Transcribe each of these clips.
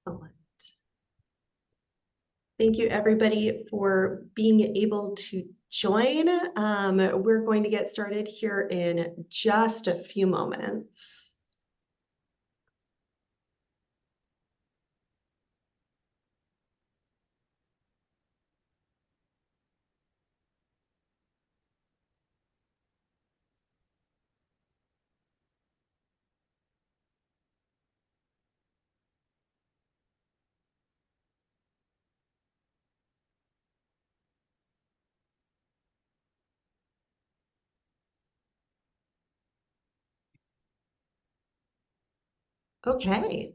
Excellent. Thank you, everybody, for being able to join. We're going to get started here in just a few moments. Okay,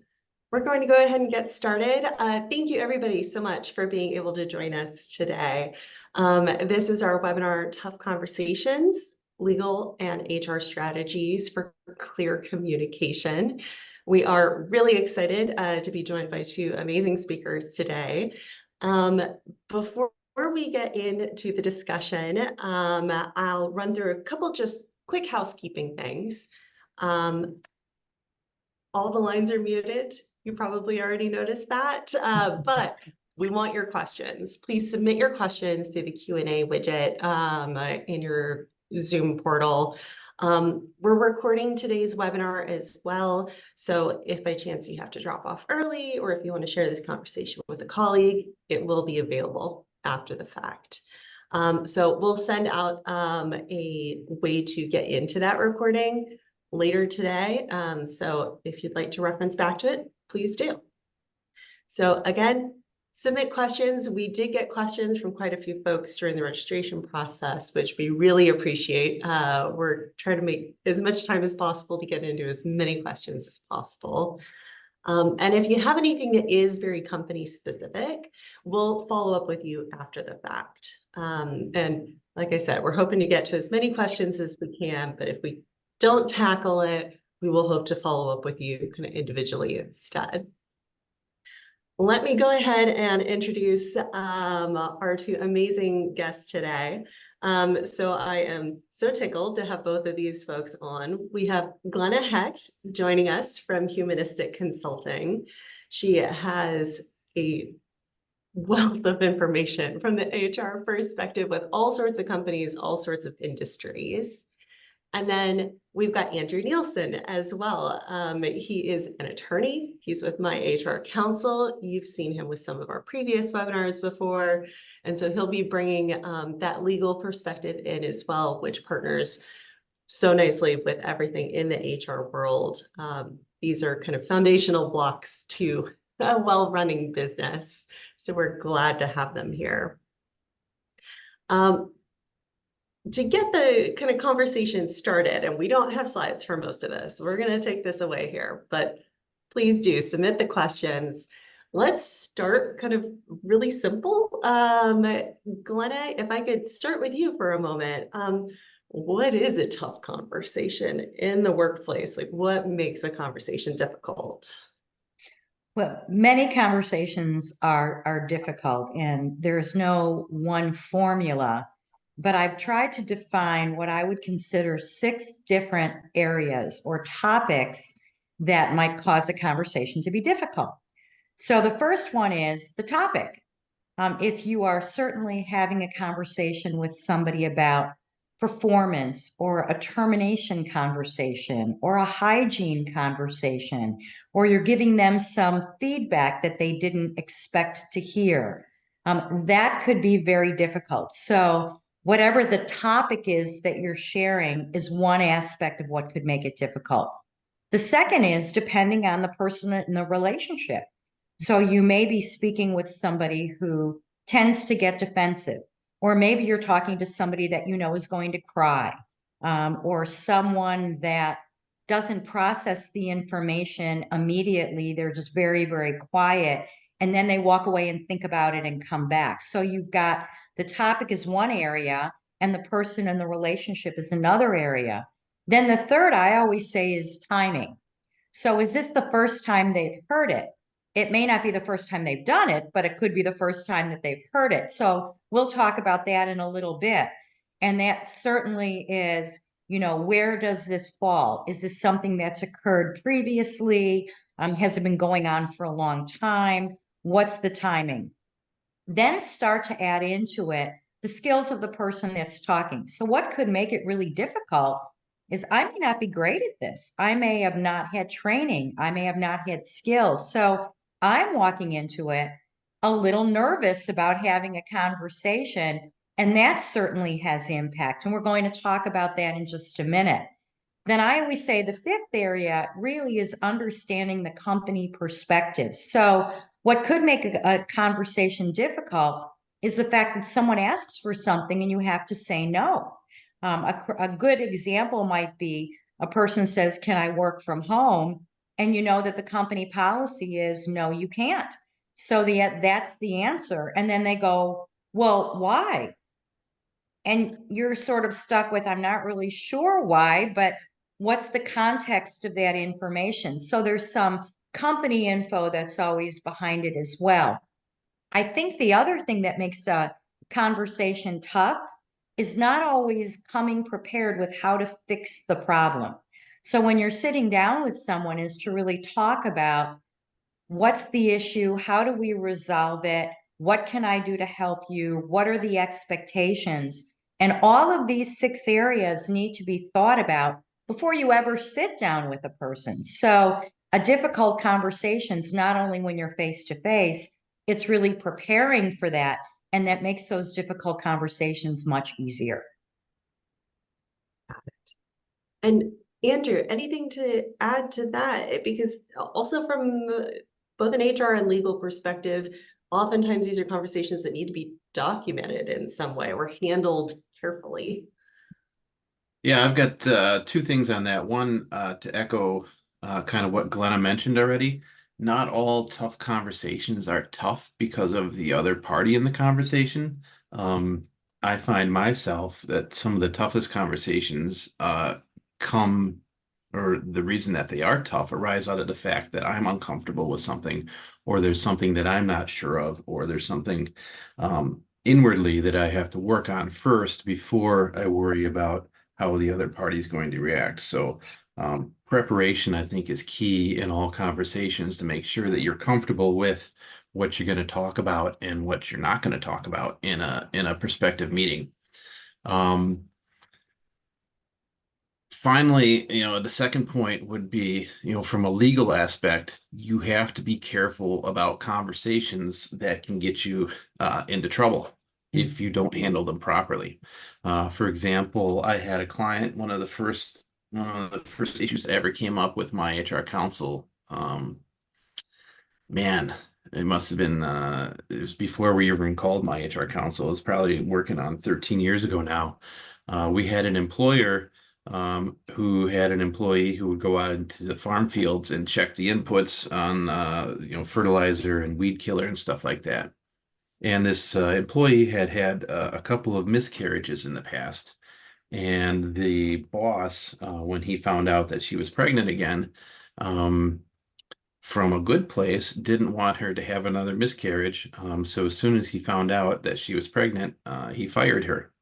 we're going to go ahead and get started. Thank you, everybody, so much for being able to join us today. This is our webinar, Tough Conversations, Legal and HR Strategies for Clear Communication. We are really excited to be joined by two amazing speakers today. Before we get into the discussion, I'll run through a couple just quick housekeeping things. All the lines are muted. You probably already noticed that, but we want your questions. Please submit your questions through the Q&A widget in your Zoom portal. We're recording today's webinar as well. So if by chance you have to drop off early, or if you want to share this conversation with a colleague, it will be available after the fact. So we'll send out a way to get into that recording later today. So if you'd like to reference back to it, please do. So again, submit questions. We did get questions from quite a few folks during the registration process, which we really appreciate. We're trying to make as much time as possible to get into as many questions as possible. And if you have anything that is very company specific, we'll follow up with you after the fact. And like I said, we're hoping to get to as many questions as we can, but if we don't tackle it, we will hope to follow up with you kind of individually instead. Let me go ahead and introduce our two amazing guests today. So I am so tickled to have both of these folks on. We have Glenna Hecht joining us from Humanistic Consulting. She has a wealth of information from the HR perspective with all sorts of companies, all sorts of industries. And then we've got Andrew Nielsen as well. He is an attorney. He's with myHRcounsel. You've seen him with some of our previous webinars before. And so he'll be bringing that legal perspective in as well, which partners so nicely with everything in the HR world. These are kind of foundational blocks to a well-running business. So we're glad to have them here. To get the kind of conversation started, and we don't have slides for most of this, we're going to take this away here, but please do submit the questions. Let's start kind of really simple. Glenna, if I could start with you for a moment. What is a tough conversation in the workplace? Like, what makes a conversation difficult? Well, many conversations are difficult, and there's no one formula. But I've tried to define what I would consider 6 different areas or topics that might cause a conversation to be difficult. So the first one is the topic. If you are certainly having a conversation with somebody about performance or a termination conversation or a hygiene conversation, or you're giving them some feedback that they didn't expect to hear, that could be very difficult. So whatever the topic is that you're sharing is one aspect of what could make it difficult. The second is depending on the person in the relationship. So you may be speaking with somebody who tends to get defensive, or maybe you're talking to somebody that you know is going to cry, or someone that doesn't process the information immediately. They're just very, very quiet, and then they walk away and think about it and come back. So you've got the topic is one area, and the person in the relationship is another area. Then the third, I always say, is timing. So is this the first time they've heard it? It may not be the first time they've done it, but it could be the first time that they've heard it. So we'll talk about that in a little bit. And that certainly is, where does this fall? Is this something that's occurred previously? Has it been going on for a long time? What's the timing? Then start to add into it the skills of the person that's talking. So what could make it really difficult is I may not be great at this. I may have not had training. I may have not had skills. So I'm walking into it a little nervous about having a conversation, and that certainly has impact. And we're going to talk about that in just a minute. Then I always say the fifth area really is understanding the company perspective. So what could make a conversation difficult is the fact that someone asks for something and you have to say no. A good example might be a person says, "Can I work from home?" And you know that the company policy is no, you can't. So that's the answer. And then they go, "Well, why?" And you're sort of stuck with, "I'm not really sure why, but what's the context of that information?" So there's some company info that's always behind it as well. I think the other thing that makes a conversation tough is not always coming prepared with how to fix the problem. So when you're sitting down with someone is to really talk about what's the issue, how do we resolve it, what can I do to help you, what are the expectations? And all of these 6 areas need to be thought about before you ever sit down with a person. So a difficult conversation is not only when you're face to face, it's really preparing for that. And that makes those difficult conversations much easier. And Andrew, anything to add to that? Because also from both an HR and legal perspective, oftentimes these are conversations that need to be documented in some way or handled carefully. Yeah, I've got 2 things on that. One, to echo kind of what Glenna mentioned already. Not all tough conversations are tough because of the other party in the conversation. I find myself that some of the toughest conversations come, or the reason that they are tough arise out of the fact that I'm uncomfortable with something, or there's something that I'm not sure of, or there's something inwardly that I have to work on first before I worry about how the other party is going to react. So preparation, I think, is key in all conversations to make sure that you're comfortable with what you're going to talk about and what you're not going to talk about in a prospective meeting. Finally, the second point would be, from a legal aspect, you have to be careful about conversations that can get you into trouble if you don't handle them properly. For example, I had a client, one of the first issues that ever came up with myHRcounsel. Man, it must have been it was before we even called myHRcounsel. It's probably working on 13 years ago now. We had an employer who had an employee who would go out into the farm fields and check the inputs on fertilizer and weed killer and stuff like that. And this employee had had a couple of miscarriages in the past. And the boss, when he found out that she was pregnant again, from a good place, didn't want her to have another miscarriage. So as soon as he found out that she was pregnant, he fired her.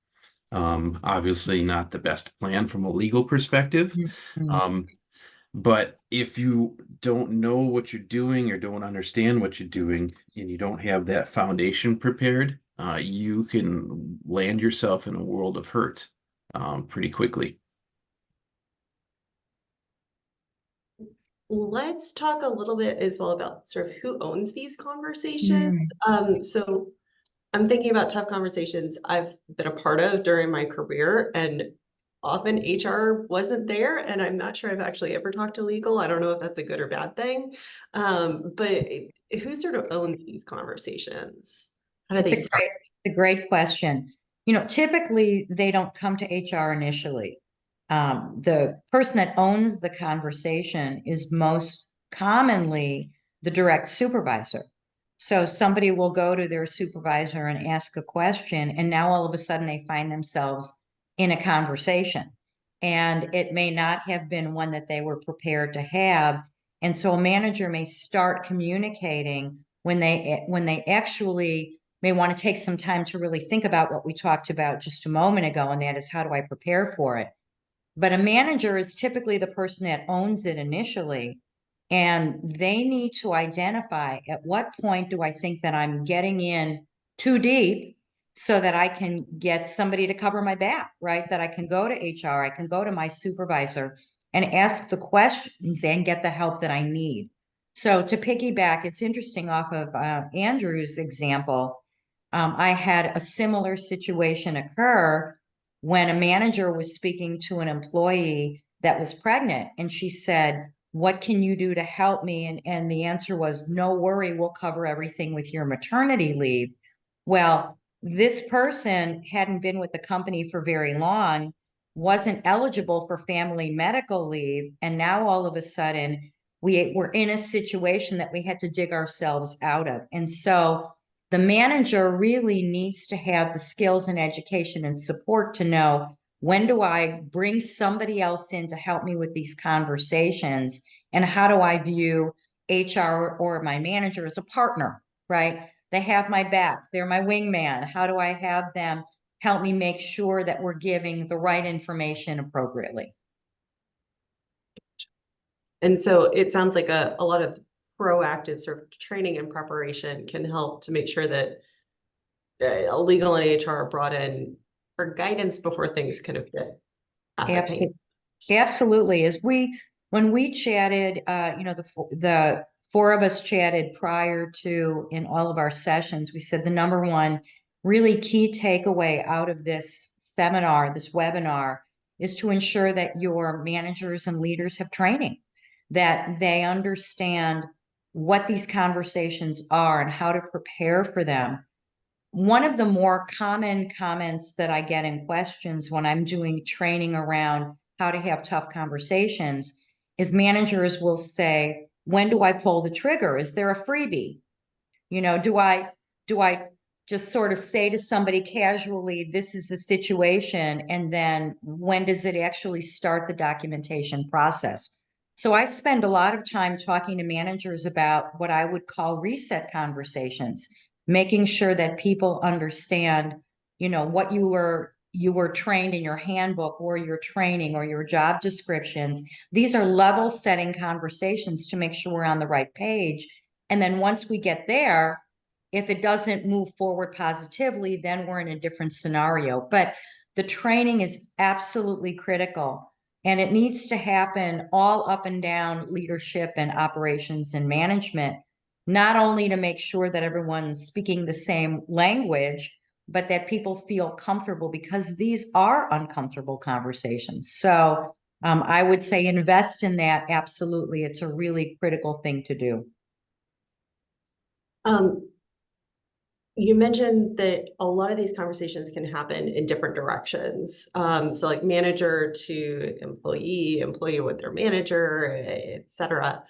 Obviously not the best plan from a legal perspective. But if you don't know what you're doing or don't understand what you're doing and you don't have that foundation prepared, you can land yourself in a world of hurt pretty quickly. Let's talk a little bit as well about sort of who owns these conversations. So I'm thinking about tough conversations I've been a part of during my career, and often HR wasn't there, and I'm not sure I've actually ever talked to legal. I don't know if that's a good or bad thing. But who sort of owns these conversations? How do they start? A great question. Typically they don't come to HR initially. The person that owns the conversation is most commonly the direct supervisor. So somebody will go to their supervisor and ask a question, and now all of a sudden they find themselves in a conversation. And it may not have been one that they were prepared to have. And so a manager may start communicating when they actually may want to take some time to really think about what we talked about just a moment ago, and that is, how do I prepare for it? But a manager is typically the person that owns it initially. And they need to identify at what point do I think that I'm getting in too deep so that I can get somebody to cover my back, right? That I can go to HR, I can go to my supervisor and ask the questions and get the help that I need. So to piggyback, it's interesting off of Andrew's example. I had a similar situation occur when a manager was speaking to an employee that was pregnant, and she said, "What can you do to help me?" And the answer was, "No worry, we'll cover everything with your maternity leave." Well, this person hadn't been with the company for very long, wasn't eligible for family medical leave, and now all of a sudden we were in a situation that we had to dig ourselves out of. And so the manager really needs to have the skills and education and support to know, when do I bring somebody else in to help me with these conversations? And how do I view HR or my manager as a partner, right? They have my back. They're my wingman. How do I have them help me make sure that we're giving the right information appropriately? And so it sounds like a lot of proactive sort of training and preparation can help to make sure that legal and HR are brought in for guidance before things kind of get out of hand. Absolutely. When we chatted, the four of us chatted prior to in all of our sessions, we said the number one really key takeaway out of this seminar, this webinar, is to ensure that your managers and leaders have training, that they understand what these conversations are and how to prepare for them. One of the more common comments that I get in questions when I'm doing training around how to have tough conversations is managers will say, "When do I pull the trigger? Is there a freebie? Do I just sort of say to somebody casually, this is the situation, and then when does it actually start the documentation process?" So I spend a lot of time talking to managers about what I would call reset conversations, making sure that people understand, what you were trained in your handbook or your training or your job descriptions. These are level setting conversations to make sure we're on the right page. And then once we get there, if it doesn't move forward positively, then we're in a different scenario. But the training is absolutely critical, and it needs to happen all up and down leadership and operations and management, not only to make sure that everyone's speaking the same language, but that people feel comfortable, because these are uncomfortable conversations. So I would say invest in that. Absolutely. It's a really critical thing to do. You mentioned that a lot of these conversations can happen in different directions. So like manager to employee, employee with their manager, et cetera.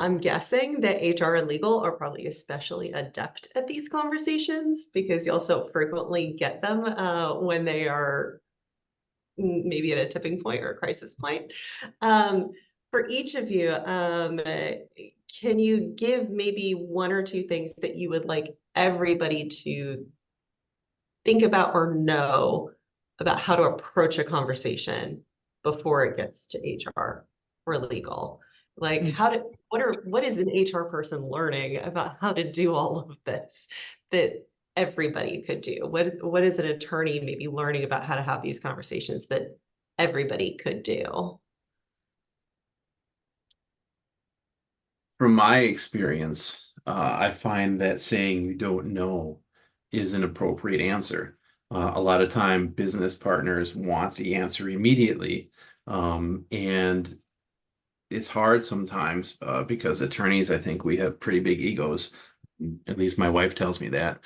I'm guessing that HR and legal are probably especially adept at these conversations, because you also frequently get them when they are maybe at a tipping point or a crisis point. For each of you, can you give maybe one or two things that you would like everybody to think about or know about how to approach a conversation before it gets to HR or legal? Like what is an HR person learning about how to do all of this that everybody could do? What is an attorney maybe learning about how to have these conversations that everybody could do? From my experience, I find that saying you don't know is an appropriate answer. A lot of time, business partners want the answer immediately, and it's hard sometimes because attorneys, I think we have pretty big egos. At least my wife tells me that,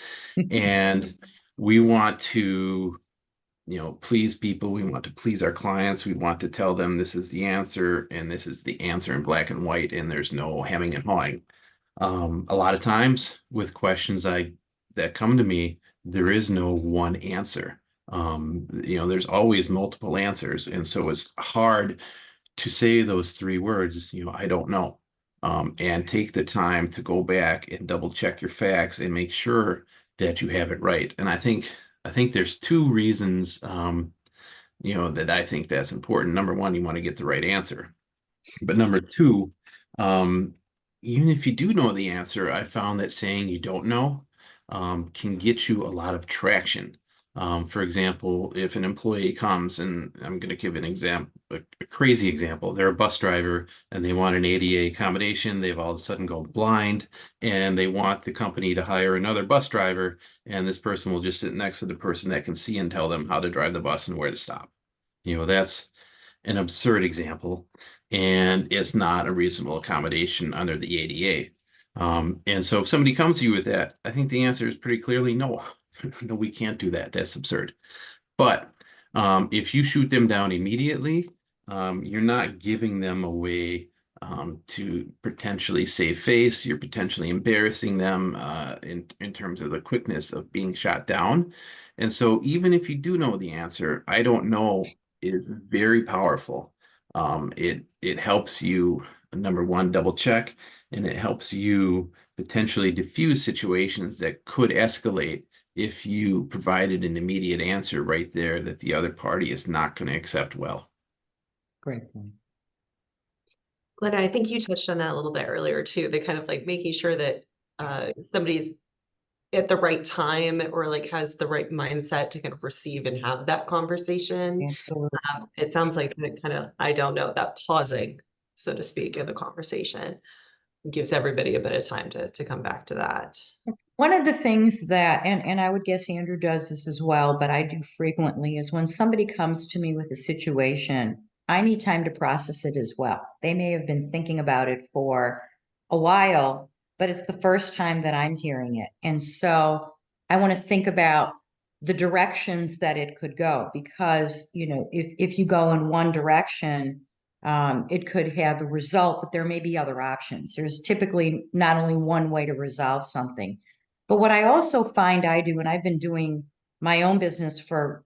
and we want to please people. We want to please our clients. We want to tell them this is the answer, and this is the answer in black and white, and there's no hemming and hawing. A lot of times with questions that come to me, there is no one answer. There's always multiple answers, and so it's hard to say those three words, I don't know, and take the time to go back and double check your facts and make sure that you have it right. And I think there's two reasons, that I think that's important. Number one, you want to get the right answer. But number two, Um, Even if you do know the answer, I found that saying you don't know can get you a lot of traction. For example, if an employee comes, and I'm going to give an example, a crazy example, they're a bus driver and they want an ADA accommodation. They've all of a sudden gone blind and they want the company to hire another bus driver. And this person will just sit next to the person that can see and tell them how to drive the bus and where to stop. That's an absurd example, and it's not a reasonable accommodation under the ADA. And so if somebody comes to you with that, I think the answer is pretty clearly no. No, we can't do that. That's absurd. But if you shoot them down immediately, you're not giving them a way to potentially save face. You're potentially embarrassing them in terms of the quickness of being shot down. And so even if you do know the answer, I don't know is very powerful. It helps you, number one, double check, and it helps you potentially diffuse situations that could escalate if you provided an immediate answer right there that the other party is not going to accept well. Great point. Glenna, I think you touched on that a little bit earlier too, the kind of like making sure that somebody's at the right time or like has the right mindset to kind of receive and have that conversation. Absolutely. It sounds like that kind of, I don't know, that pausing, so to speak, in the conversation gives everybody a bit of time to come back to that. One of the things that, and I would guess Andrew does this as well, but I do frequently, is when somebody comes to me with a situation, I need time to process it as well. They may have been thinking about it for a while, but it's the first time that I'm hearing it. And so I want to think about the directions that it could go, because, if you go in one direction, it could have a result, but there may be other options. There's typically not only one way to resolve something. But what I also find I do, and I've been doing my own business for,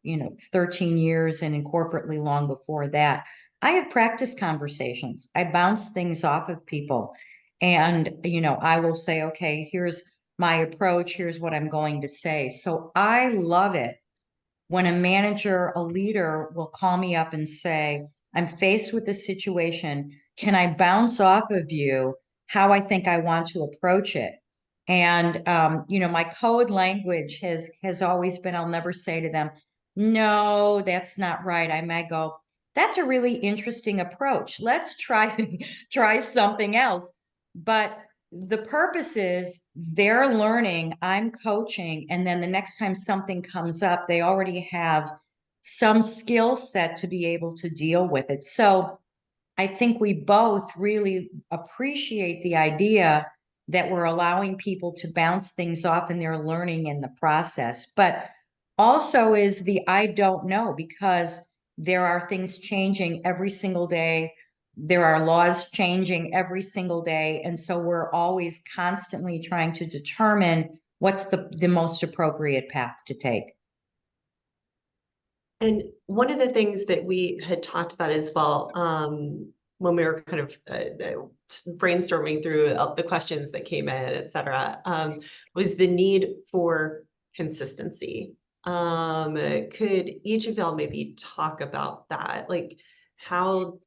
13 years and corporately long before that, I have practice conversations. I bounce things off of people. And, I will say, okay, here's my approach. Here's what I'm going to say. So I love it when a manager, a leader will call me up and say, I'm faced with this situation. Can I bounce off of you how I think I want to approach it? And my code language has always been, I'll never say to them, no, that's not right. I might go, that's a really interesting approach. Let's try try something else. But the purpose is they're learning, I'm coaching, and then the next time something comes up, they already have some skill set to be able to deal with it. So I think we both really appreciate the idea that we're allowing people to bounce things off and they're learning in the process. But also is the I don't know, because there are things changing every single day. There are laws changing every single day. And so we're always constantly trying to determine what's the most appropriate path to take. And one of the things that we had talked about as well, when we were kind of brainstorming through the questions that came in, et cetera, was the need for consistency. Could each of y'all maybe talk about that? Like how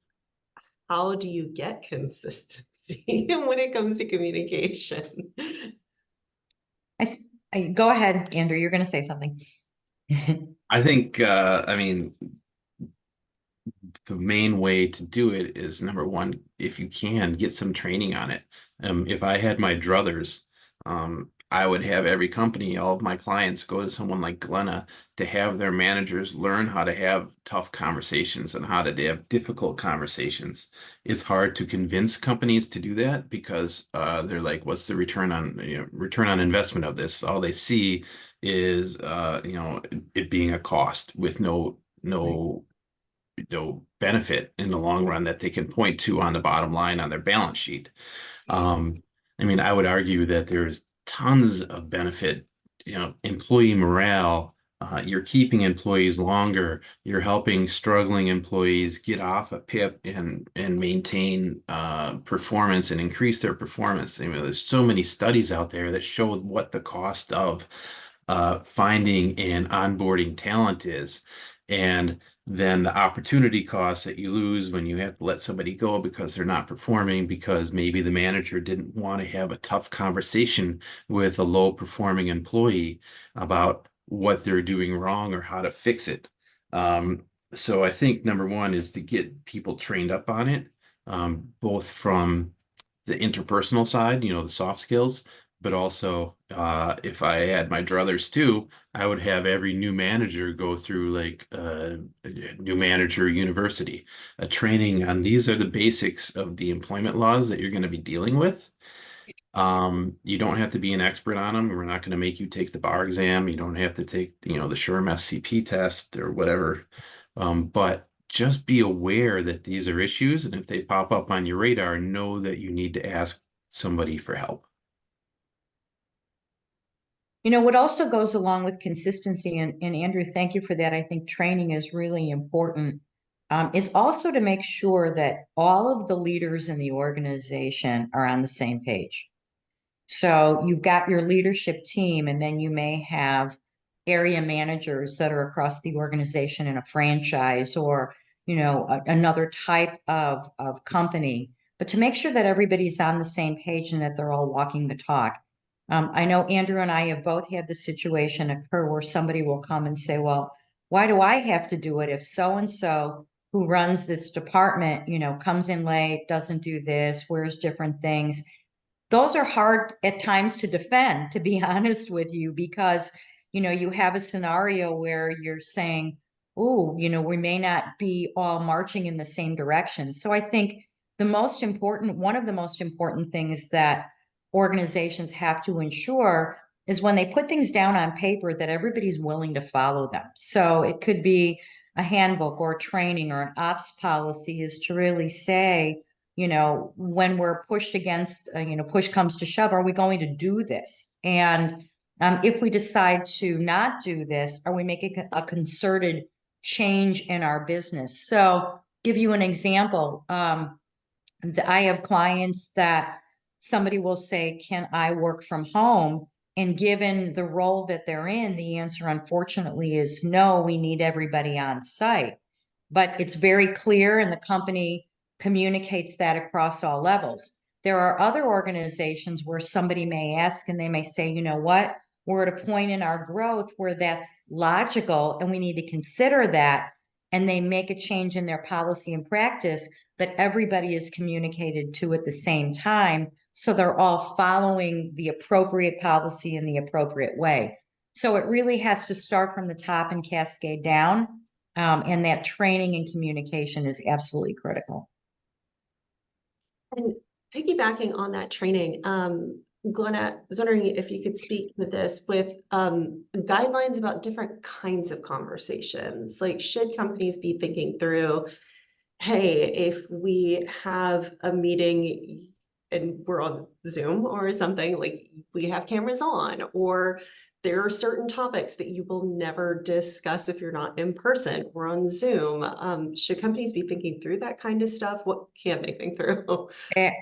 do you get consistency when it comes to communication? Go ahead, Andrew, you're going to say something. I think, the main way to do it is, number one, if you can, get some training on it. If I had my druthers, I would have every company, all of my clients go to someone like Glenna to have their managers learn how to have tough conversations and how to have difficult conversations. It's hard to convince companies to do that because they're like, what's the return on investment of this? All they see is it being a cost with no benefit in the long run that they can point to on the bottom line on their balance sheet. I would argue that there's tons of benefit, employee morale. You're keeping employees longer. You're helping struggling employees get off a PIP and maintain performance and increase their performance. There's so many studies out there that show what the cost of finding and onboarding talent is. And then the opportunity costs that you lose when you have to let somebody go because they're not performing, because maybe the manager didn't want to have a tough conversation with a low performing employee about what they're doing wrong or how to fix it. So I think number one is to get people trained up on it, both from the interpersonal side, the soft skills, but also if I had my druthers too, I would have every new manager go through like a new manager university, a training on these are the basics of the employment laws that you're going to be dealing with. You don't have to be an expert on them. We're not going to make you take the bar exam. You don't have to take, the SHRM SCP test or whatever. But just be aware that these are issues, and if they pop up on your radar, know that you need to ask somebody for help. What also goes along with consistency, and Andrew, thank you for that. I think training is really important, is also to make sure that all of the leaders in the organization are on the same page. So you've got your leadership team, and then you may have area managers that are across the organization in a franchise or, another type of company. But to make sure that everybody's on the same page and that they're all walking the talk. I know Andrew and I have both had the situation occur where somebody will come and say, well, why do I have to do it if so-and-so who runs this department, comes in late, doesn't do this, wears different things? Those are hard at times to defend, to be honest with you, because, you have a scenario where you're saying, oh, we may not be all marching in the same direction. So I think one of the most important things that organizations have to ensure is when they put things down on paper that everybody's willing to follow them. So it could be a handbook or training or an ops policy is to really say, when we're pushed against, push comes to shove, are we going to do this? And if we decide to not do this, are we making a concerted change in our business? So give you an example. I have clients that somebody will say, can I work from home? And given the role that they're in, the answer, unfortunately, is no, we need everybody on site. But it's very clear, and the company communicates that across all levels. There are other organizations where somebody may ask and they may say, you know what, we're at a point in our growth where that's logical and we need to consider that. And they make a change in their policy and practice, but everybody is communicated to at the same time. So they're all following the appropriate policy in the appropriate way. So it really has to start from the top and cascade down. And that training and communication is absolutely critical. And piggybacking on that training, Glenna, I was wondering if you could speak to this with guidelines about different kinds of conversations. Like, should companies be thinking through, hey, if we have a meeting and we're on Zoom or something, like we have cameras on, or there are certain topics that you will never discuss if you're not in person or on Zoom. Should companies be thinking through that kind of stuff? What can they think through?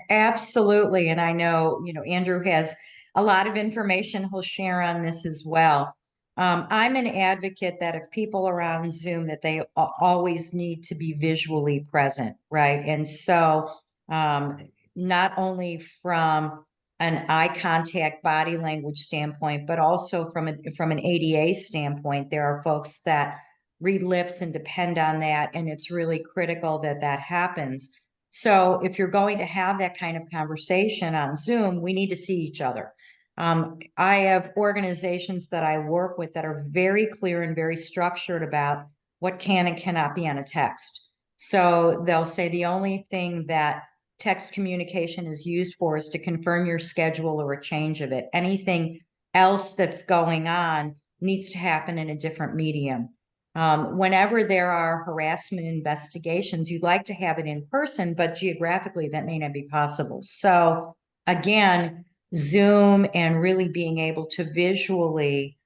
Absolutely. And I know, Andrew has a lot of information he'll share on this as well. I'm an advocate that if people are on Zoom, that they always need to be visually present, right? And so not only from an eye contact body language standpoint, but also from an ADA standpoint, there are folks that read lips and depend on that. And it's really critical that that happens. So if you're going to have that kind of conversation on Zoom, we need to see each other. I have organizations that I work with that are very clear and very structured about what can and cannot be on a text. So they'll say the only thing that text communication is used for is to confirm your schedule or a change of it. Anything else that's going on needs to happen in a different medium. Whenever there are harassment investigations, you'd like to have it in person, but geographically that may not be possible. So again, Zoom and really being able to visually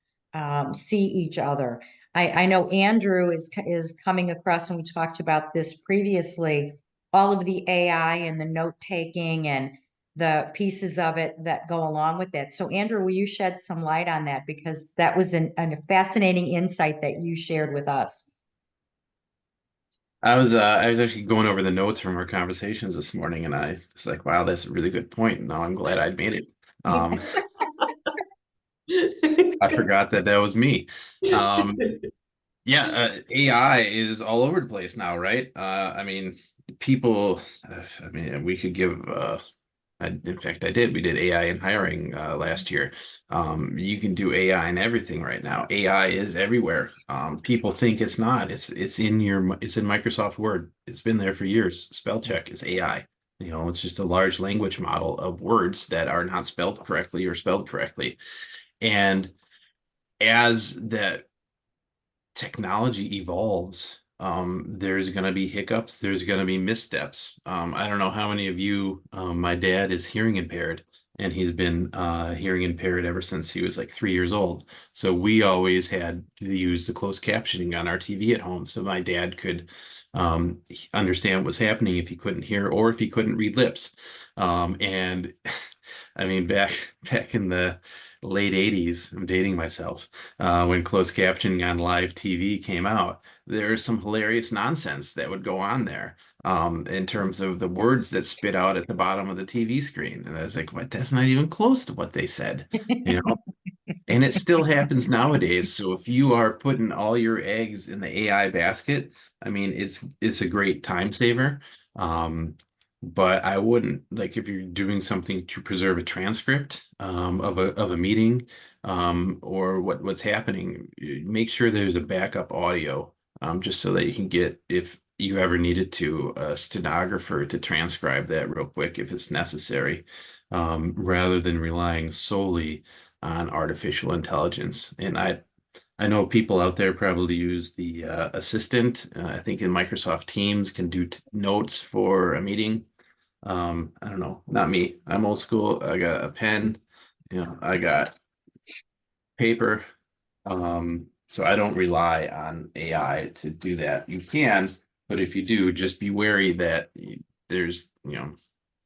see each other. I know Andrew is coming across, and we talked about this previously, all of the AI and the note taking and the pieces of it that go along with that. So Andrew, will you shed some light on that? Because that was a fascinating insight that you shared with us. I was actually going over the notes from our conversations this morning, and I was like, wow, that's a really good point. Now I'm glad I'd made it. Um, I forgot that that was me. Um, yeah, AI is all over the place now, right? I mean, people, I mean, we could give in fact, I did. We did AI in hiring last year. You can do AI in everything right now. AI is everywhere. People think it's not. It's in Microsoft Word. It's been there for years. Spell check is AI. You know, it's just a large language model of words that are not spelled correctly or spelled correctly. And as that technology evolves, there's going to be hiccups, there's going to be missteps. I don't know how many of you, my dad is hearing impaired, and he's been hearing impaired ever since he was like 3 years old. So we always had to use the closed captioning on our TV at home so my dad could understand what was happening if he couldn't hear or if he couldn't read lips. And I mean, back in the late 80s, I'm dating myself, when closed captioning on live TV came out, there's some hilarious nonsense that would go on there, in terms of the words that spit out at the bottom of the TV screen. And I was like, what? That's not even close to what they said, you know? And it still happens nowadays. So if you are putting all your eggs in the AI basket, I mean, it's a great time saver. Um, but I wouldn't like if you're doing something to preserve a transcript of a meeting, or what's happening, make sure there's a backup audio, just so that you can get, if you ever needed to, a stenographer to transcribe that real quick if it's necessary, rather than relying solely on artificial intelligence. And I know people out there probably use the assistant. I think in Microsoft Teams can do notes for a meeting. I don't know, not me. I'm old school. I got a pen, I got paper. So I don't rely on AI to do that. You can, but if you do, just be wary that there's,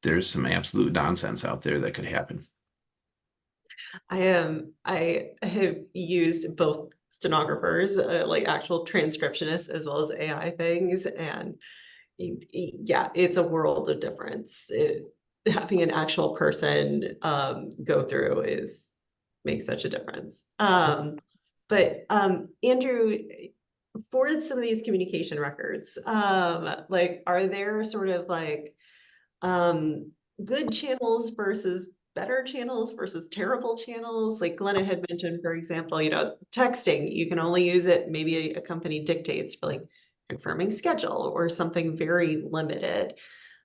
there's some absolute nonsense out there that could happen. I have used both stenographers, like actual transcriptionists, as well as AI things, and yeah, it's a world of difference. Having an actual person go through makes such a difference. But Andrew, for some of these communication records, like, are there sort of like good channels versus better channels versus terrible channels? Like Glenna had mentioned, for example, texting, you can only use it, maybe a company dictates for like confirming schedule or something very limited.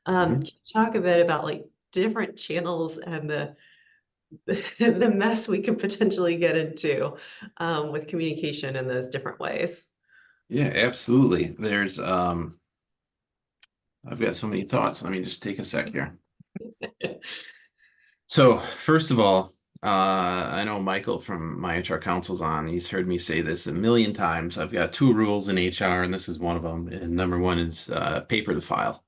Can you talk a bit about like different channels and the mess we could potentially get into with communication in those different ways? Yeah, absolutely. I've got so many thoughts. Let me just take a sec here. So first of all, I know Michael from myHRcounsel on. He's heard me say this a million times. I've got two rules in HR, and this is one of them. And number one is paper the file.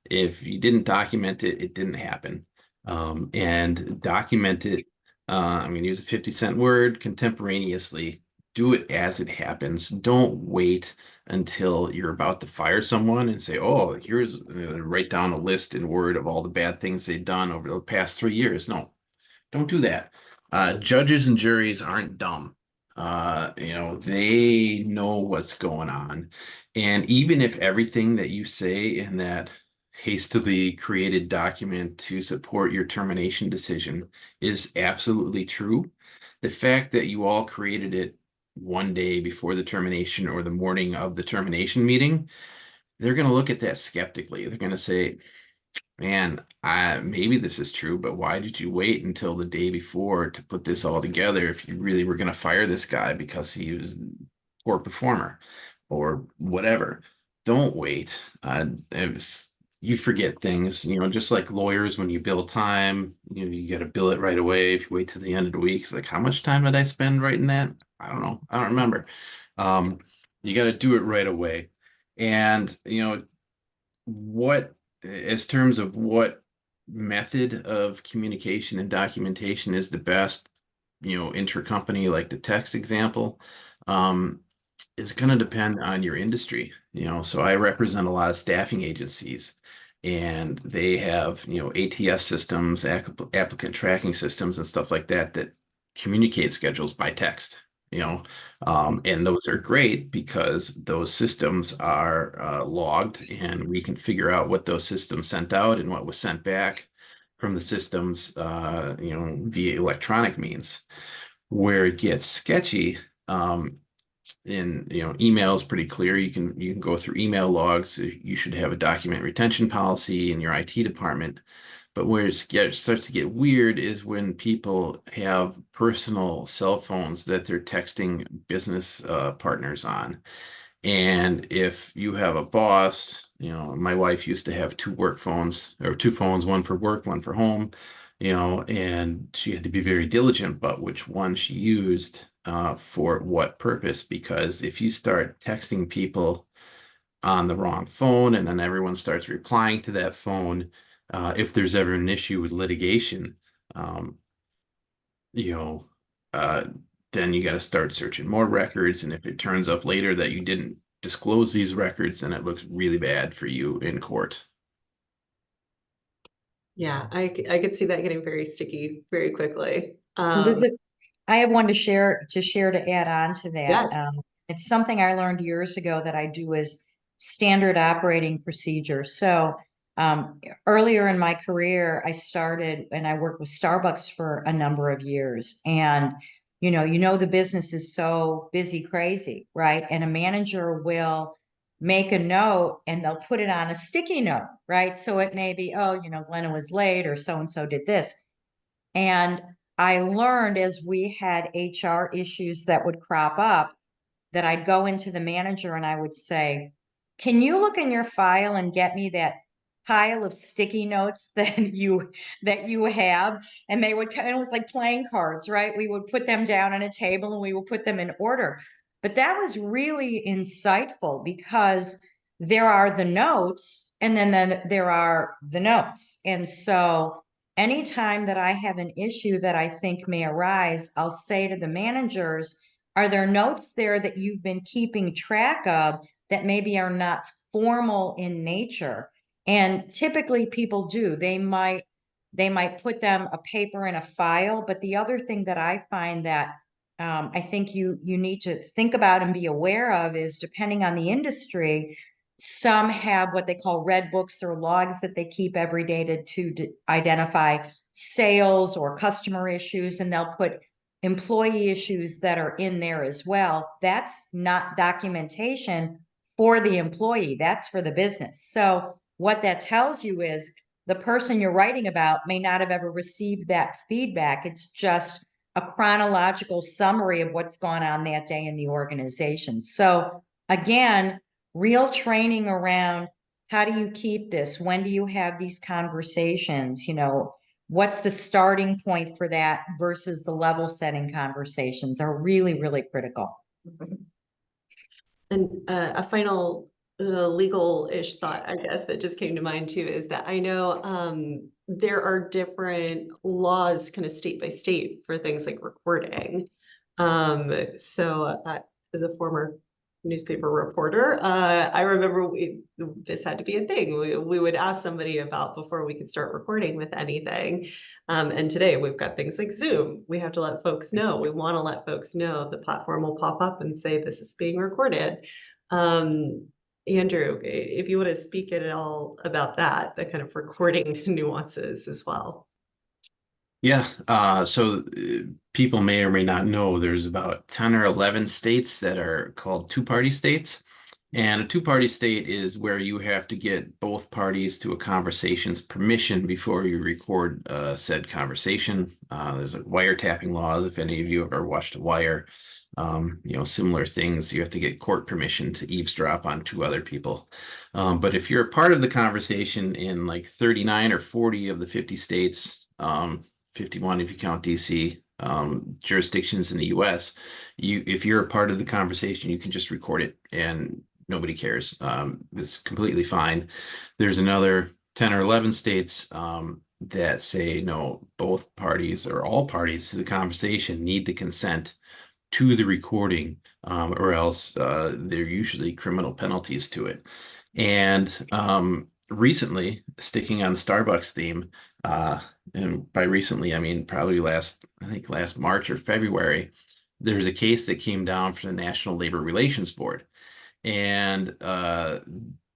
If you didn't document it, it didn't happen. And document it. I'm going to use a 50-cent word contemporaneously. Do it as it happens. Don't wait until you're about to fire someone and say, oh, here's, write down a list in Word of all the bad things they've done over the past 3 years. No, don't do that. Judges and juries aren't dumb. They know what's going on. And even if everything that you say in that hastily created document to support your termination decision is absolutely true, the fact that you all created it one day before the termination or the morning of the termination meeting, they're going to look at that skeptically. They're going to say, man, maybe this is true, but why did you wait until the day before to put this all together if you really were going to fire this guy because he was a poor performer or whatever? Don't wait. You forget things, just like lawyers, when you bill time, you got to bill it right away. If you wait till the end of the week, it's like, how much time did I spend writing that? I don't know. I don't remember. Um, you got to do it right away. And, what, as terms of what method of communication and documentation is the best, intercompany, like the text example. is going to depend on your industry. So I represent a lot of staffing agencies, and they have, ATS systems, applicant tracking systems and stuff like that that communicate schedules by text. And those are great because those systems are logged, and we can figure out what those systems sent out and what was sent back from the systems, via electronic means. Where it gets sketchy, in email is pretty clear. You can go through email logs. You should have a document retention policy in your IT department. But where it starts to get weird is when people have personal cell phones that they're texting business partners on. And if you have a boss, my wife used to have two work phones, or two phones, one for work, one for home, and she had to be very diligent about which one she used for what purpose. Because if you start texting people on the wrong phone and then everyone starts replying to that phone, if there's ever an issue with litigation, um, you know, uh, then you got to start searching more records. And if it turns up later that you didn't disclose these records, then it looks really bad for you in court. Yeah, I could see that getting very sticky very quickly. Elizabeth, I have one to add on to that. Yes. It's something I learned years ago that I do as standard operating procedure. So earlier in my career, I started and I worked with Starbucks for a number of years. And the business is so busy, crazy, right? And a manager will make a note and they'll put it on a sticky note, right? So it may be, oh, Glenna was late or so and so did this. And I learned as we had HR issues that would crop up that I'd go into the manager and I would say, can you look in your file and get me that pile of sticky notes that you have? And they would, it was like playing cards, right? We would put them down on a table and we would put them in order. But that was really insightful because there are the notes and then there are the notes. And so anytime that I have an issue that I think may arise, I'll say to the managers, are there notes there that you've been keeping track of that maybe are not formal in nature? And typically people do. They might put them a paper in a file, but the other thing that I find that I think you need to think about and be aware of is, depending on the industry, some have what they call red books or logs that they keep every day to identify sales or customer issues, and they'll put employee issues that are in there as well. That's not documentation for the employee, that's for the business. So what that tells you is the person you're writing about may not have ever received that feedback. It's just a chronological summary of what's gone on that day in the organization. So again, real training around how do you keep this? When do you have these conversations? What's the starting point for that versus the level setting conversations are really, really critical. And a final legal-ish thought, I guess, that just came to mind too, is that I know there are different laws kind of state by state for things like recording. So as a former newspaper reporter, I remember this had to be a thing we would ask somebody about before we could start recording with anything. And today we've got things like Zoom. We have to let folks know. We want to let folks know the platform will pop up and say this is being recorded. Andrew, if you want to speak at all about that, the kind of recording nuances as well. Yeah, so people may or may not know there's about 10 or 11 states that are called two-party states. And a two-party state is where you have to get both parties to a conversation's permission before you record said conversation. There's like wiretapping laws, if any of you have ever watched a wire. Similar things. You have to get court permission to eavesdrop on two other people. But if you're a part of the conversation in like 39 or 40 of the 50 states, 51 if you count DC, jurisdictions in the US, if you're a part of the conversation, you can just record it and nobody cares. It's completely fine. There's another 10 or 11 states that say no, both parties or all parties to the conversation need to consent to the recording, or else there are usually criminal penalties to it. And recently, sticking on the Starbucks theme, and by recently I mean probably I think last March or February, there's a case that came down from the National Labor Relations Board, and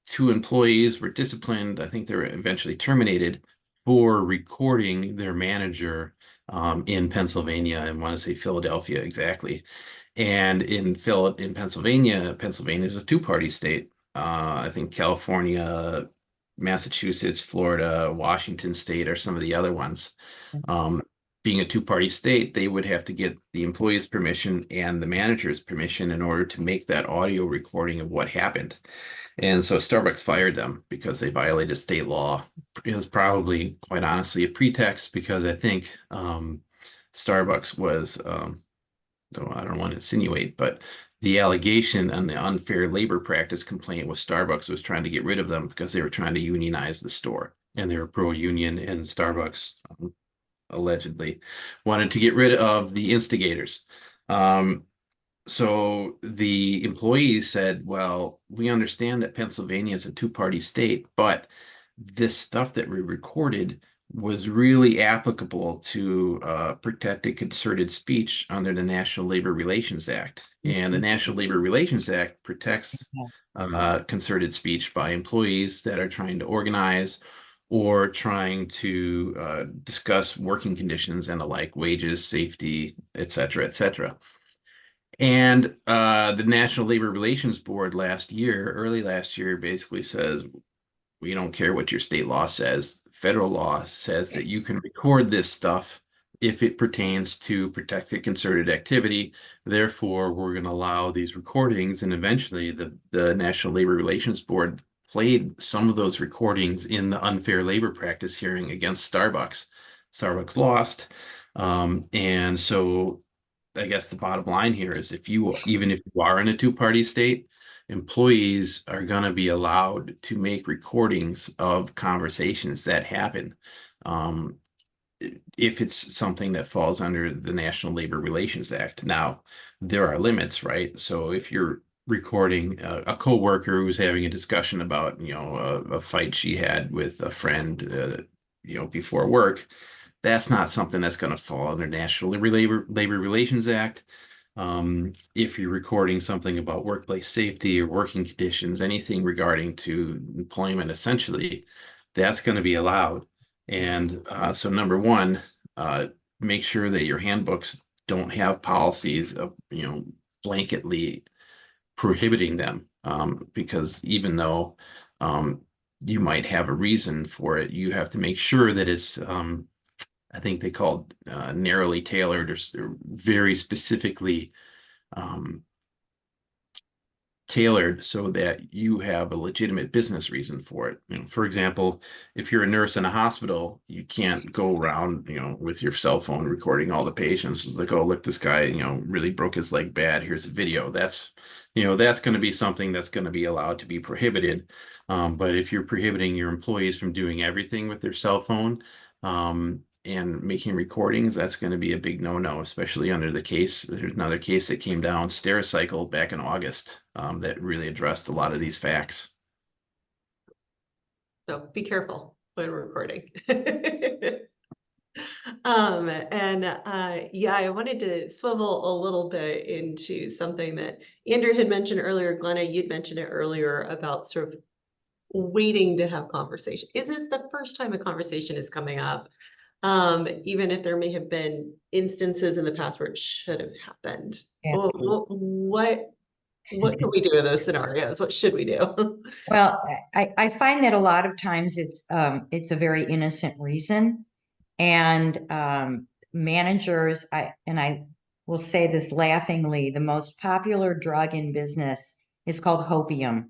two employees were disciplined. I think they were eventually terminated for recording their manager in Pennsylvania. I want to say Philadelphia exactly. And in Pennsylvania, Pennsylvania is a two-party state. I think California, Massachusetts, Florida, Washington State are some of the other ones. Um, Being a two-party state, they would have to get the employee's permission and the manager's permission in order to make that audio recording of what happened. And so Starbucks fired them because they violated state law. It was probably, quite honestly, a pretext because I think Starbucks was, I don't want to insinuate, but the allegation on the unfair labor practice complaint was Starbucks was trying to get rid of them because they were trying to unionize the store, and they were pro-union, and Starbucks allegedly wanted to get rid of the instigators. So the employees said, well, we understand that Pennsylvania is a two-party state, but this stuff that we recorded was really applicable to protected concerted speech under the National Labor Relations Act. And the National Labor Relations Act protects concerted speech by employees that are trying to organize or trying to discuss working conditions and the like, wages, safety, et cetera, et cetera. And the National Labor Relations Board early last year, basically says, we don't care what your state law says. Federal law says that you can record this stuff if it pertains to protected concerted activity. Therefore, we're going to allow these recordings. And eventually, the National Labor Relations Board played some of those recordings in the unfair labor practice hearing against Starbucks. Starbucks lost. And so I guess the bottom line here is even if you are in a two-party state, employees are going to be allowed to make recordings of conversations that happen if it's something that falls under the National Labor Relations Act. Now, there are limits, right? So if you're recording a coworker who's having a discussion about, a fight she had with a friend, before work, that's not something that's going to fall under National Labor Relations Act. If you're recording something about workplace safety or working conditions, anything regarding to employment, essentially, that's going to be allowed. And so number one, make sure that your handbooks don't have policies of, blanketly prohibiting them, because even though you might have a reason for it, you have to make sure that it's I think they called narrowly tailored or very specifically tailored so that you have a legitimate business reason for it. For example, if you're a nurse in a hospital, you can't go around, with your cell phone recording all the patients. It's like, oh, look, this guy, really broke his leg bad. Here's a video. That's going to be something that's going to be allowed to be prohibited. But if you're prohibiting your employees from doing everything with their cell phone, and making recordings, that's going to be a big no-no, especially under the case. There's another case that came down, Stericycle, back in August, that really addressed a lot of these facts. So be careful when recording. Yeah, I wanted to swivel a little bit into something that Andrew had mentioned earlier. Glenna, you'd mentioned it earlier about sort of waiting to have conversation. Is this the first time a conversation is coming up? Even if there may have been instances in the past where it should have happened. Yeah. What can we do in those scenarios? What should we do? Well, I find that a lot of times it's a very innocent reason, and managers, I will say this laughingly, the most popular drug in business is called hopium,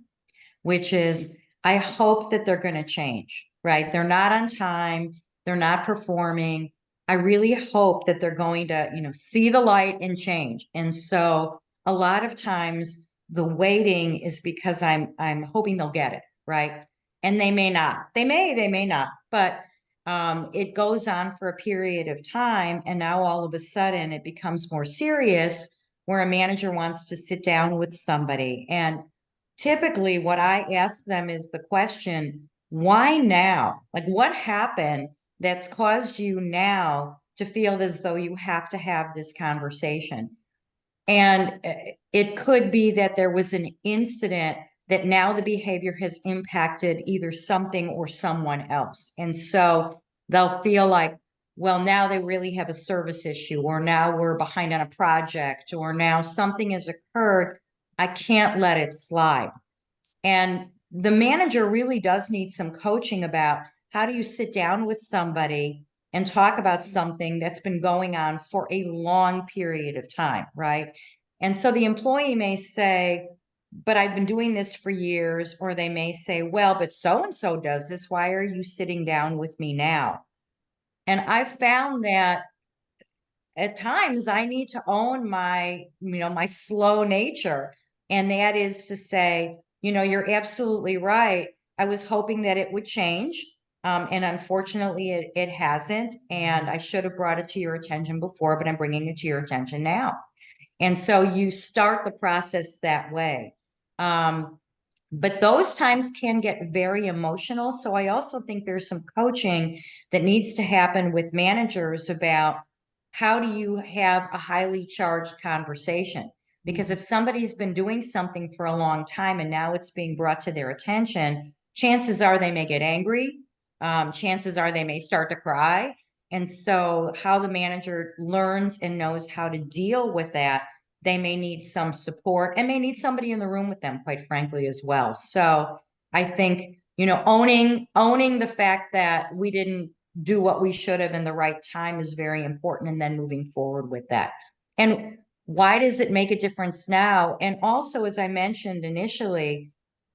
which is, I hope that they're going to change, right? They're not on time. They're not performing. I really hope that they're going to, see the light and change. And so a lot of times the waiting is because I'm hoping they'll get it, right? And they may not. They may not. But it goes on for a period of time, and now all of a sudden it becomes more serious where a manager wants to sit down with somebody. And typically what I ask them is the question, why now? Like, what happened that's caused you now to feel as though you have to have this conversation? And it could be that there was an incident that now the behavior has impacted either something or someone else. And so they'll feel like, well, now they really have a service issue, or now we're behind on a project, or now something has occurred. I can't let it slide. And the manager really does need some coaching about how do you sit down with somebody and talk about something that's been going on for a long period of time, right? And so the employee may say, but I've been doing this for years, or they may say, well, but so and so does this. Why are you sitting down with me now? And I've found that at times I need to own my slow nature. And that is to say, you're absolutely right. I was hoping that it would change. And unfortunately, it hasn't. And I should have brought it to your attention before, but I'm bringing it to your attention now. And so you start the process that way. But those times can get very emotional. So I also think there's some coaching that needs to happen with managers about how do you have a highly charged conversation? Because if somebody's been doing something for a long time and now it's being brought to their attention, chances are they may get angry. Chances are they may start to cry. And so how the manager learns and knows how to deal with that, they may need some support and may need somebody in the room with them, quite frankly, as well. So I think, owning the fact that we didn't do what we should have in the right time is very important, and then moving forward with that. And why does it make a difference now? And also, as I mentioned initially,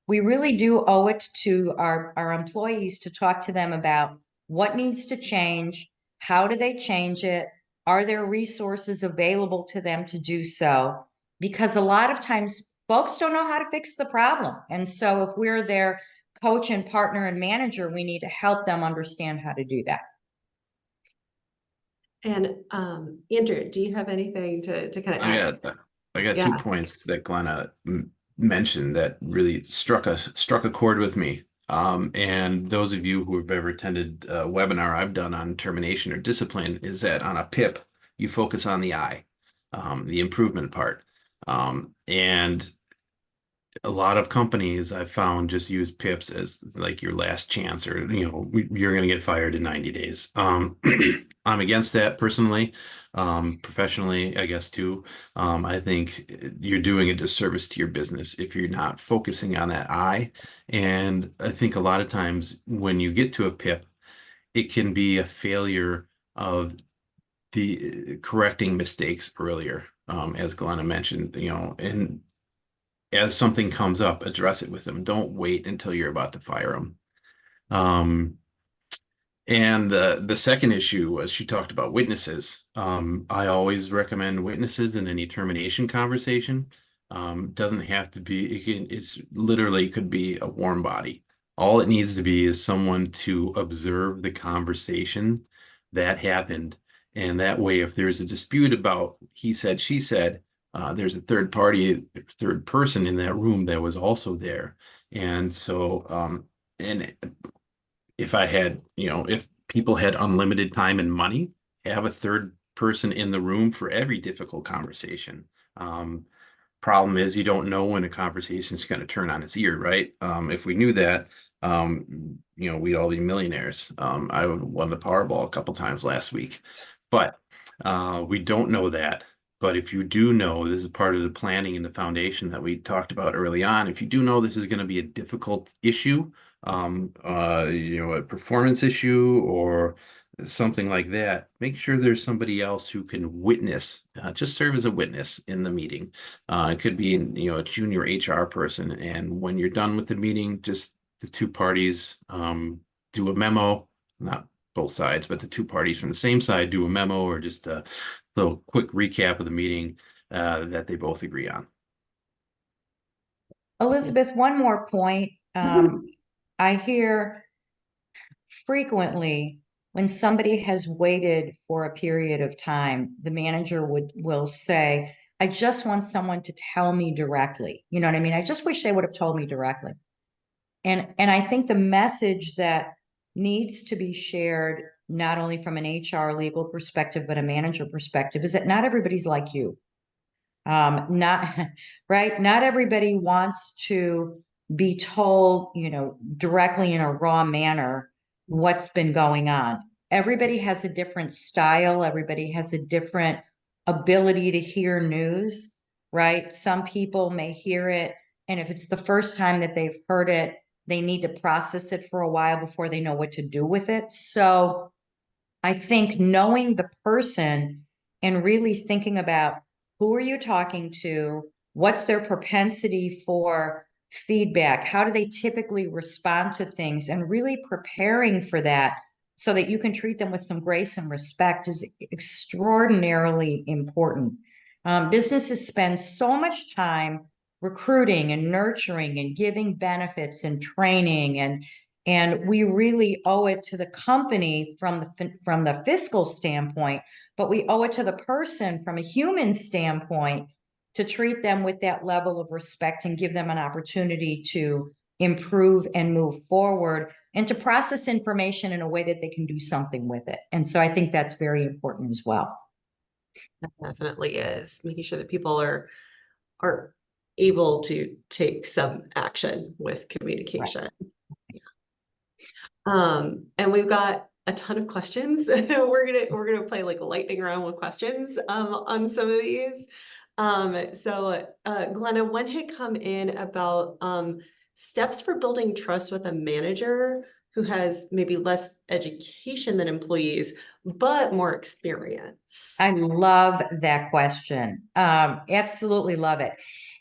we really do owe it to our employees to talk to them about what needs to change, how do they change it, are there resources available to them to do so? Because a lot of times folks don't know how to fix the problem. And so if we're their coach and partner and manager, we need to help them understand how to do that. And Andrew, do you have anything to kind of add? I got Yeah. 2 points that Glenna mentioned that really struck a chord with me. And those of you who have ever attended a webinar I've done on termination or discipline is that on a PIP, you focus on the I, the improvement part. And a lot of companies I've found just use PIPs as like your last chance, or you're going to get fired in 90 days. I'm against that personally. Professionally, I guess too. I think you're doing a disservice to your business if you're not focusing on that I. And I think a lot of times when you get to a PIP, it can be a failure of the correcting mistakes earlier, as Glenna mentioned, and as something comes up, address it with them. Don't wait until you're about to fire them. And the second issue was she talked about witnesses. I always recommend witnesses in any termination conversation. Doesn't have to be, it's literally could be a warm body. All it needs to be is someone to observe the conversation that happened. And that way, if there's a dispute about he said, she said, there's a third person in that room that was also there. And so, and if if people had unlimited time and money, have a third person in the room for every difficult conversation. Problem is you don't know when a conversation is going to turn on its ear, right? If we knew that, we'd all be millionaires. I won the Powerball a couple times last week, but we don't know that. But if you do know, this is part of the planning and the foundation that we talked about early on. If you do know this is going to be a difficult issue, a performance issue or something like that, make sure there's somebody else who can witness, just serve as a witness in the meeting. It could be, a junior HR person. And when you're done with the meeting, just the two parties do a memo, not both sides, but the two parties from the same side do a memo or just a little quick recap of the meeting that they both agree on. Elizabeth, one more point. I hear frequently when somebody has waited for a period of time, the manager will say, I just want someone to tell me directly. You know what I mean? I just wish they would have told me directly. And I think the message that needs to be shared, not only from an HR legal perspective, but a manager perspective, is that not everybody's like you. Not right. Not everybody wants to be told, directly in a raw manner what's been going on. Everybody has a different style. Everybody has a different ability to hear news, right? Some people may hear it, and if it's the first time that they've heard it, they need to process it for a while before they know what to do with it. So I think knowing the person and really thinking about who are you talking to, what's their propensity for feedback, how do they typically respond to things, and really preparing for that so that you can treat them with some grace and respect is extraordinarily important. Businesses spend so much time recruiting and nurturing and giving benefits and training, and we really owe it to the company from the fiscal standpoint, but we owe it to the person from a human standpoint to treat them with that level of respect and give them an opportunity to improve and move forward and to process information in a way that they can do something with it. And so I think that's very important as well. That definitely is making sure that people are able to take some action with communication. And we've got a ton of questions. We're gonna play like a lightning round with questions on some of these. Glenna, one had come in about steps for building trust with a manager who has maybe less education than employees, but more experience. I love that question. Absolutely love it.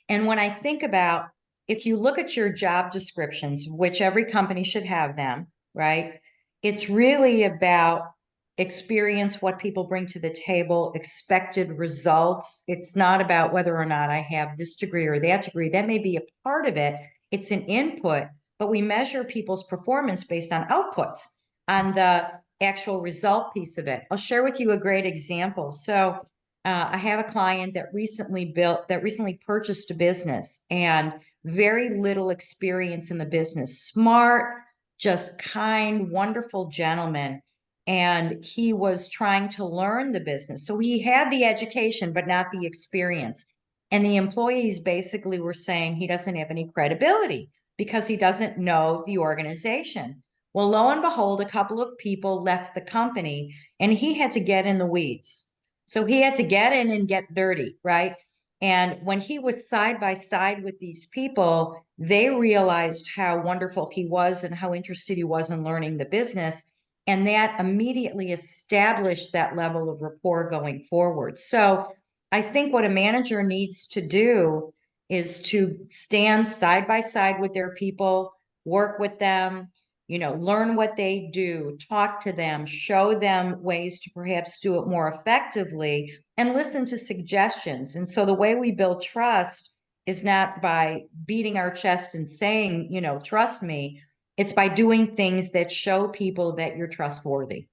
And when I think about, if you look at your job descriptions, which every company should have them, right? It's really about experience, what people bring to the table, expected results. It's not about whether or not I have this degree or that degree. That may be a part of it. It's an input, but we measure people's performance based on outputs, on the actual result piece of it. I'll share with you a great example. So I have a client that recently purchased a business and very little experience in the business. Smart, just kind, wonderful gentleman. And he was trying to learn the business. So he had the education, but not the experience. And the employees basically were saying he doesn't have any credibility because he doesn't know the organization. Well, lo and behold, a couple of people left the company and he had to get in the weeds. So he had to get in and get dirty, right? And when he was side by side with these people, they realized how wonderful he was and how interested he was in learning the business. And that immediately established that level of rapport going forward. So I think what a manager needs to do is to stand side by side with their people, work with them, learn what they do, talk to them, show them ways to perhaps do it more effectively, and listen to suggestions. And so the way we build trust is not by beating our chest and saying, trust me. It's by doing things that show people that you're trustworthy.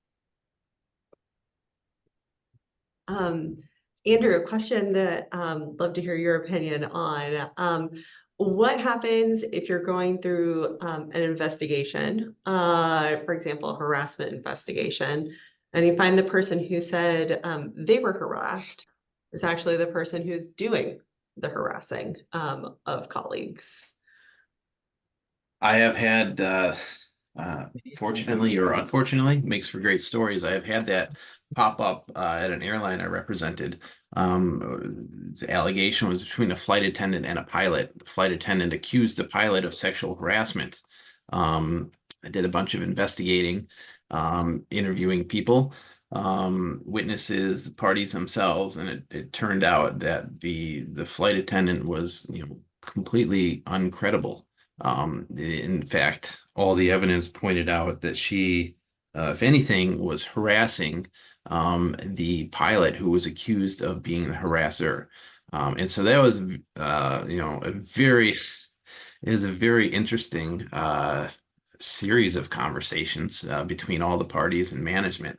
Andrew, a question that love to hear your opinion on. What happens if you're going through an investigation, for example, a harassment investigation, and you find the person who said they were harassed is actually the person who's doing the harassing of colleagues? I have had, fortunately or unfortunately, makes for great stories. I have had that pop up at an airline I represented. The allegation was between a flight attendant and a pilot. The flight attendant accused the pilot of sexual harassment. I did a bunch of investigating, interviewing people, witnesses, parties themselves, and it turned out that the flight attendant was, completely uncredible. In fact, all the evidence pointed out that she, if anything, was harassing the pilot who was accused of being the harasser. And so that was, a very interesting series of conversations between all the parties and management.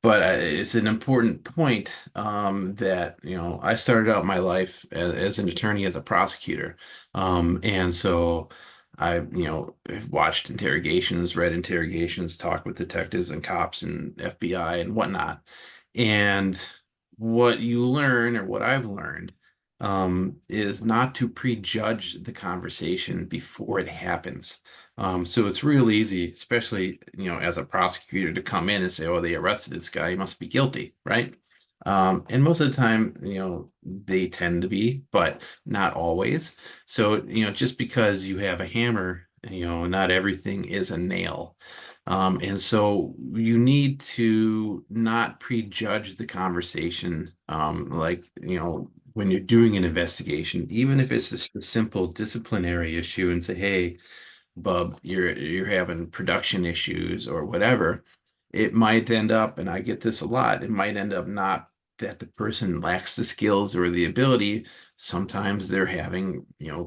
but it's an important point that, I started out my life as an attorney, as a prosecutor. And so have watched interrogations, read interrogations, talked with detectives and cops and FBI and whatnot. And what you learn, or what I've learned, is not to prejudge the conversation before it happens. So it's real easy, especially, as a prosecutor, to come in and say, oh, they arrested this guy, he must be guilty, right? And most of the time, they tend to be, but not always. So, just because you have a hammer, not everything is a nail. And so you need to not prejudge the conversation, like, when you're doing an investigation, even if it's just a simple disciplinary issue, and say, hey, bub, you're having production issues or whatever. It might end up, and I get this a lot, it might end up not that the person lacks the skills or the ability. Sometimes they're having,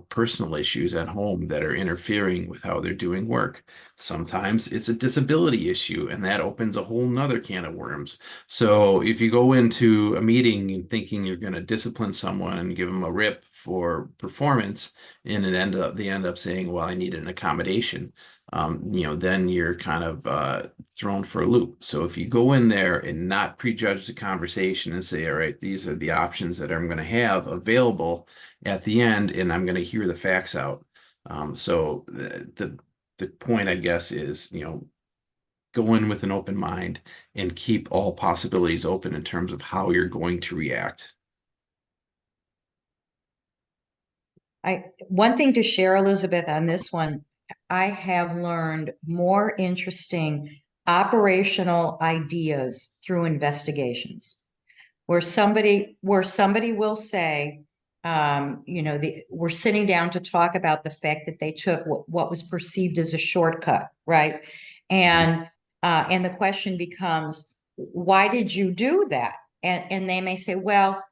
personal issues at home that are interfering with how they're doing work. Sometimes it's a disability issue, and that opens a whole nother can of worms. So if you go into a meeting and thinking you're going to discipline someone and give them a rip for performance, and they end up saying, well, I need an accommodation, then you're kind of thrown for a loop. So if you go in there and not prejudge the conversation and say, all right, these are the options that I'm going to have available at the end, and I'm going to hear the facts out. So the point, I guess, is, go in with an open mind and keep all possibilities open in terms of how you're going to react. One thing to share, Elizabeth, on this one, I have learned more interesting operational ideas through investigations, where somebody will say, we're sitting down to talk about the fact that they took what was perceived as a shortcut, right? And the question becomes, why did you do that? And they may say, well,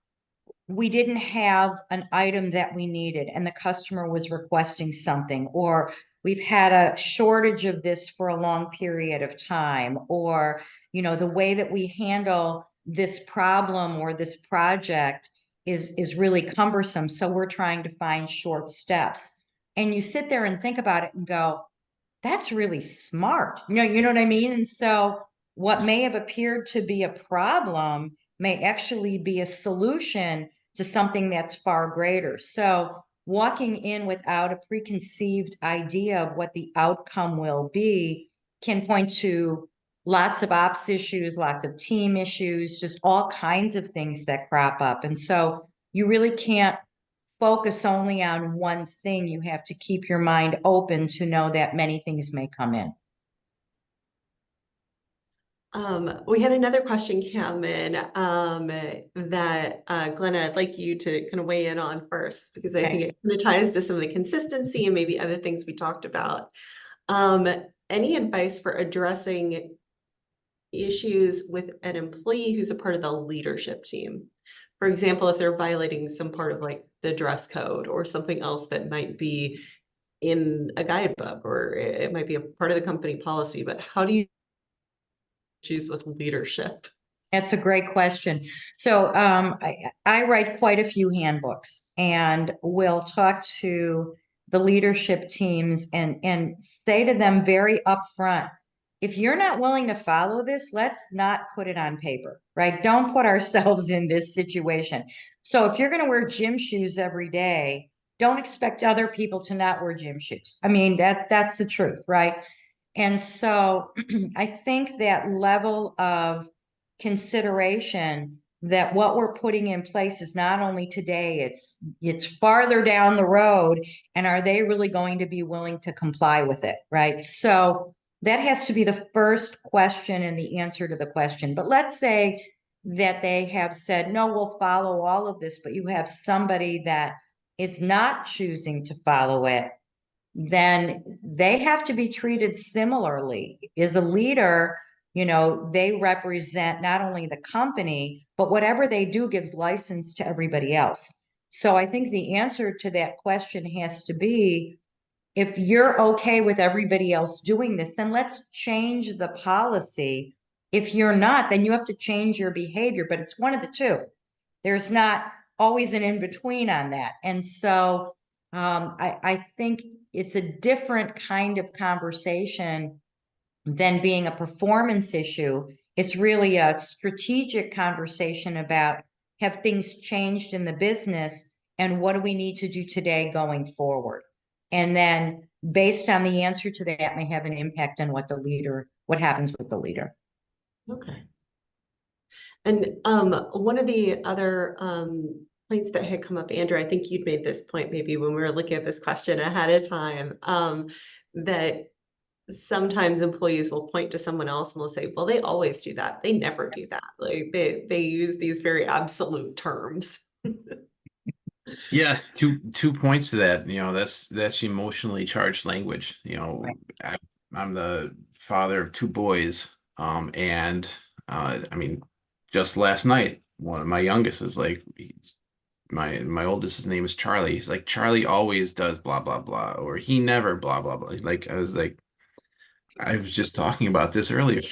we didn't have an item that we needed and the customer was requesting something, or we've had a shortage of this for a long period of time, or, the way that we handle this problem or this project is really cumbersome. So we're trying to find short steps. And you sit there and think about it and go, that's really smart. You know what I mean? And so what may have appeared to be a problem may actually be a solution to something that's far greater. So walking in without a preconceived idea of what the outcome will be can point to lots of ops issues, lots of team issues, just all kinds of things that crop up. And so you really can't focus only on one thing. You have to keep your mind open to know that many things may come in. We had another question come in that Glenna, I'd like you to kind of weigh in on first, because I think it kind of ties to some of the consistency and maybe other things we talked about. Any advice for addressing issues with an employee who's a part of the leadership team? For example, if they're violating some part of like the dress code or something else that might be in a guidebook, or it might be a part of the company policy, but how do you choose with leadership? That's a great question. So I write quite a few handbooks, and we'll talk to the leadership teams and say to them very upfront, if you're not willing to follow this, let's not put it on paper, right? Don't put ourselves in this situation. So if you're going to wear gym shoes every day, don't expect other people to not wear gym shoes. I mean, that's the truth, right? And so I think that level of consideration, that what we're putting in place is not only today, it's farther down the road, and are they really going to be willing to comply with it, right? So that has to be the first question and the answer to the question. But let's say that they have said, no, we'll follow all of this, but you have somebody that is not choosing to follow it, then they have to be treated similarly. As a leader, they represent not only the company, but whatever they do gives license to everybody else. So I think the answer to that question has to be, if you're okay with everybody else doing this, then let's change the policy If you're not, then you have to change your behavior, but it's one of the two. There's not always an in-between on that. And so I think it's a different kind of conversation than being a performance issue. It's really a strategic conversation about, have things changed in the business and what do we need to do today going forward? And then based on the answer to that may have an impact on what happens with the leader. Okay. And one of the other points that had come up, Andrew, I think you'd made this point maybe when we were looking at this question ahead of time, that sometimes employees will point to someone else and they'll say, well, they always do that. They never do that. Like they use these very absolute terms. Yeah, two points to that. That's emotionally charged language. Right. I'm the father of two boys. And I mean, just last night, one of my youngest is like, my oldest, his name is Charlie. He's like, Charlie always does blah blah blah, or he never blah blah blah. Like I was just talking about this earlier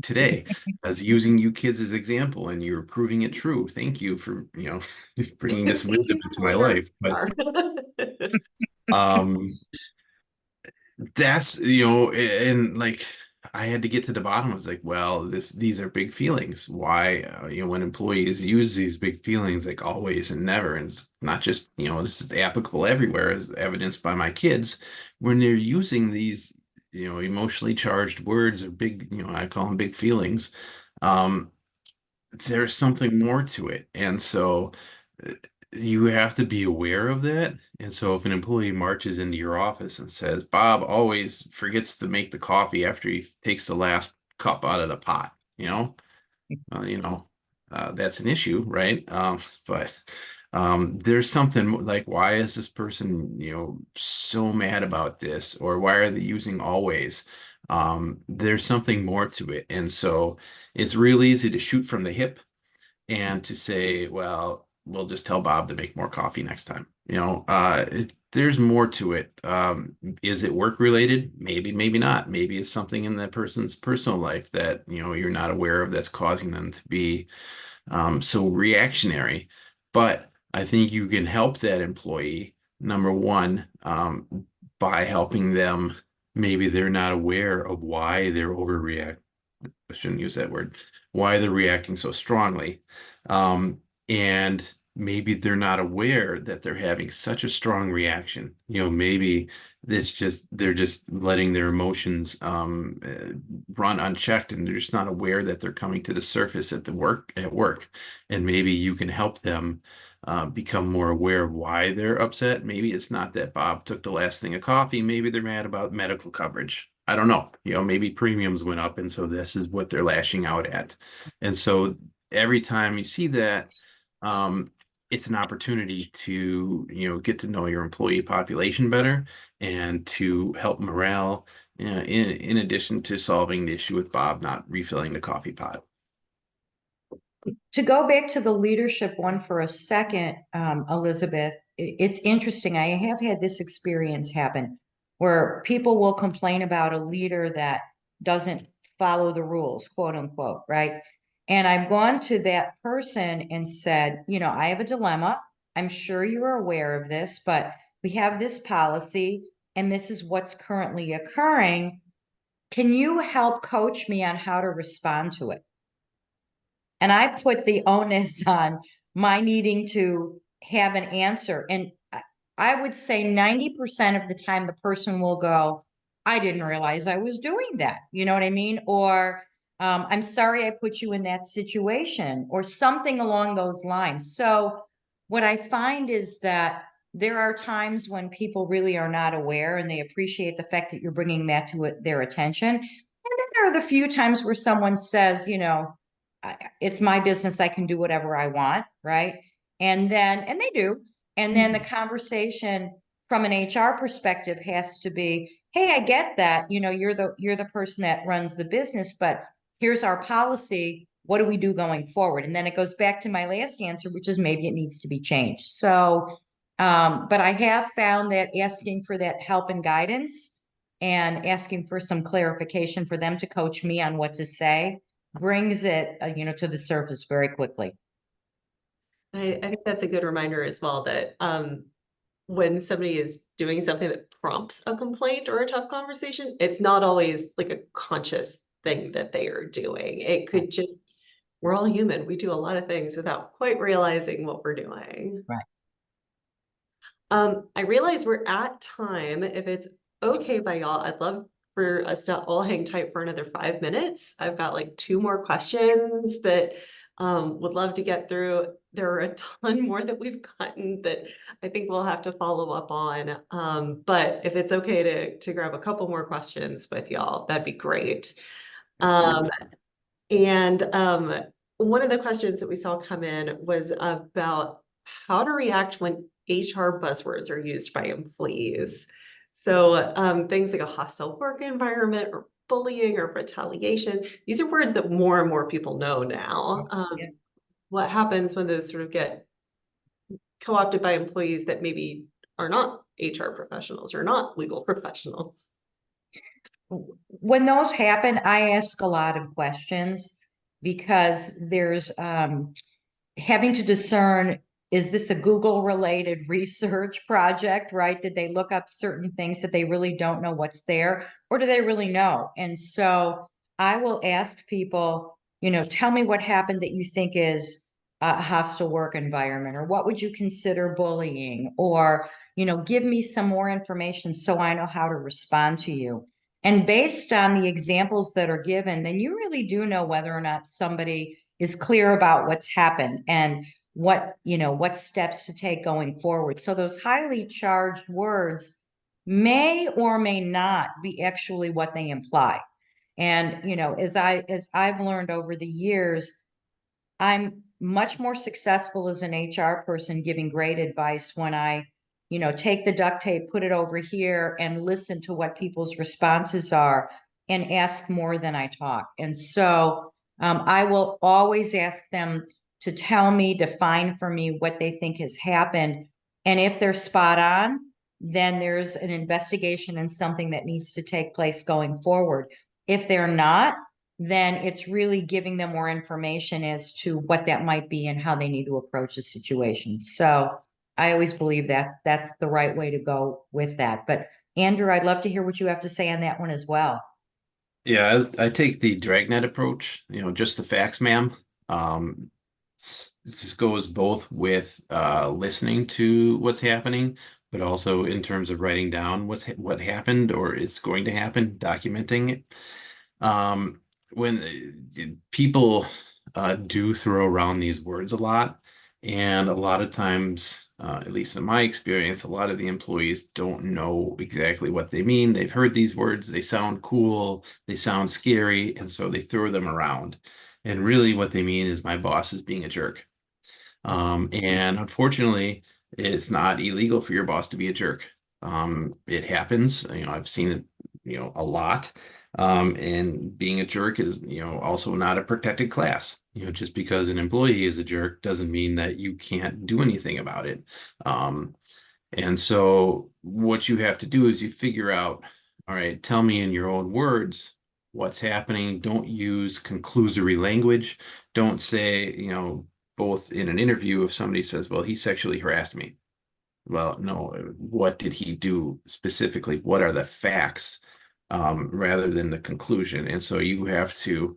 today. I was using you kids as example, and you're proving it true. Thank you for bringing this wisdom into my life. But um, that's and like I had to get to the bottom. I was like, well, these are big feelings. Why when employees use these big feelings like always and never, and it's not just this is applicable everywhere, as evidenced by my kids when they're using these emotionally charged words or big I call them big feelings. um there's something more to it. And so uh, you have to be aware of that. And so if an employee marches into your office and says, Bob always forgets to make the coffee after he takes the last cup out of the pot, that's an issue, right? But there's something like, why is this person, so mad about this? Or why are they using always? There's something more to it. And so it's real easy to shoot from the hip and to say, well, we'll just tell Bob to make more coffee next time. There's more to it. Is it work related? Maybe, maybe not. Maybe it's something in that person's personal life that you're not aware of that's causing them to be so reactionary. But I think you can help that employee, number one, by helping them. Maybe they're not aware of why they're overreacting. I shouldn't use that word, why they're reacting so strongly. And maybe they're not aware that they're having such a strong reaction. Maybe they're just letting their emotions run unchecked, and they're just not aware that they're coming to the surface at work. And maybe you can help them become more aware of why they're upset. Maybe it's not that Bob took the last thing of coffee. Maybe they're mad about medical coverage. I don't know. Maybe premiums went up, and so this is what they're lashing out at. And so every time you see that, it's an opportunity to get to know your employee population better and to help morale. In addition to solving the issue with Bob not refilling the coffee pot. To go back to the leadership one for a second, Elizabeth, it's interesting. I have had this experience happen where people will complain about a leader that doesn't follow the rules, quote unquote, right? And I've gone to that person and said, I have a dilemma. I'm sure you're aware of this, but we have this policy and this is what's currently occurring. Can you help coach me on how to respond to it? And I put the onus on my needing to have an answer. And I would say 90% of the time, the person will go, I didn't realize I was doing that. You know what I mean? Or I'm sorry I put you in that situation, or something along those lines. So what I find is that there are times when people really are not aware and they appreciate the fact that you're bringing that to their attention. And then there are the few times where someone says, it's my business. I can do whatever I want. Right. And they do. And then the conversation from an HR perspective has to be, hey, I get that, you're the person that runs the business, but here's our policy. What do we do going forward? And then it goes back to my last answer, which is maybe it needs to be changed. So, but I have found that asking for that help and guidance and asking for some clarification for them to coach me on what to say brings it, to the surface very quickly. I think that's a good reminder as well that when somebody is doing something that prompts a complaint or a tough conversation, it's not always like a conscious thing that they are doing. It could just, we're all human. We do a lot of things without quite realizing what we're doing. Right. I realize we're at time. If it's okay by y'all, I'd love for us to all hang tight for another 5 minutes. I've got like 2 more questions that would love to get through. There are a ton more that we've gotten that I think we'll have to follow up on. But if it's okay to grab a couple more questions with y'all, that'd be great. Absolutely. And one of the questions that we saw come in was about how to react when HR buzzwords are used by employees. So things like a hostile work environment or bullying or retaliation, these are words that more and more people know now. Yeah. What happens when those sort of get co-opted by employees that maybe are not HR professionals or not legal professionals? When those happen, I ask a lot of questions because there's having to discern, is this a Google related research project, right? Did they look up certain things that they really don't know what's there, or do they really know? And so I will ask people, tell me what happened that you think is a hostile work environment, or what would you consider bullying, or, give me some more information so I know how to respond to you. And based on the examples that are given, then you really do know whether or not somebody is clear about what's happened and what steps to take going forward. So those highly charged words may or may not be actually what they imply. And, as I've learned over the years, I'm much more successful as an HR person giving great advice when I, take the duct tape, put it over here, and listen to what people's responses are and ask more than I talk. And so I will always ask them to tell me, define for me what they think has happened. And if they're spot on, then there's an investigation and something that needs to take place going forward. If they're not, then it's really giving them more information as to what that might be and how they need to approach the situation. So I always believe that that's the right way to go with that. But Andrew, I'd love to hear what you have to say on that one as well. Yeah, I take the dragnet approach, just the facts, ma'am. This goes both with listening to what's happening, but also in terms of writing down what happened or is going to happen, documenting it. When people do throw around these words a lot, and a lot of times, at least in my experience, a lot of the employees don't know exactly what they mean. They've heard these words, they sound cool, they sound scary, and so they throw them around. And really what they mean is my boss is being a jerk. And unfortunately, it's not illegal for your boss to be a jerk. It happens. I've seen it, a lot. And being a jerk is, also not a protected class. Just because an employee is a jerk doesn't mean that you can't do anything about it. And so what you have to do is you figure out, all right, tell me in your own words what's happening. Don't use conclusory language. Don't say, both in an interview, if somebody says, well, he sexually harassed me. Well, no, what did he do specifically? What are the facts, rather than the conclusion? And so you have to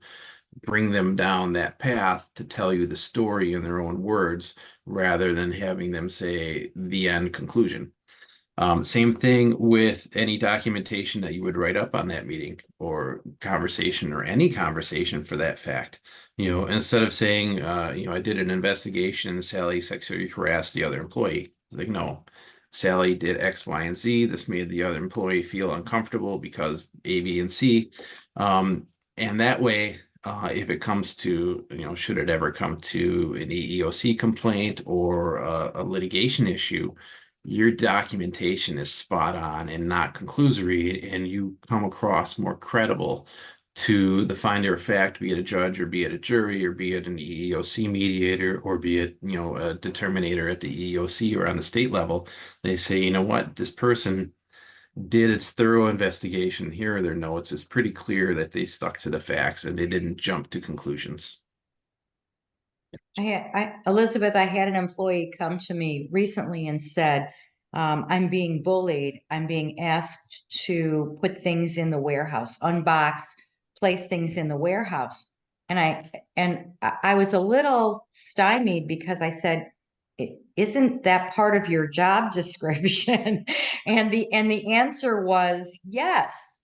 bring them down that path to tell you the story in their own words, rather than having them say the end conclusion. Same thing with any documentation that you would write up on that meeting or conversation, or any conversation for that fact. Instead of saying, I did an investigation, Sally sexually harassed the other employee. Like, no, Sally did X, Y, and Z. This made the other employee feel uncomfortable because A, B, and C. And that way, if it comes to, should it ever come to an EEOC complaint or a litigation issue, your documentation is spot on and not conclusory, and you come across more credible to the finder of fact, be it a judge or be it a jury or be it an EEOC mediator or be it, a determinator at the EEOC or on the state level. They say, you know what, this person did its thorough investigation. Here are their notes. It's pretty clear that they stuck to the facts and they didn't jump to conclusions. Elizabeth, I had an employee come to me recently and said, I'm being bullied. I'm being asked to put things in the warehouse, unbox, place things in the warehouse. And I was a little stymied because I said, isn't that part of your job description? And the answer was yes.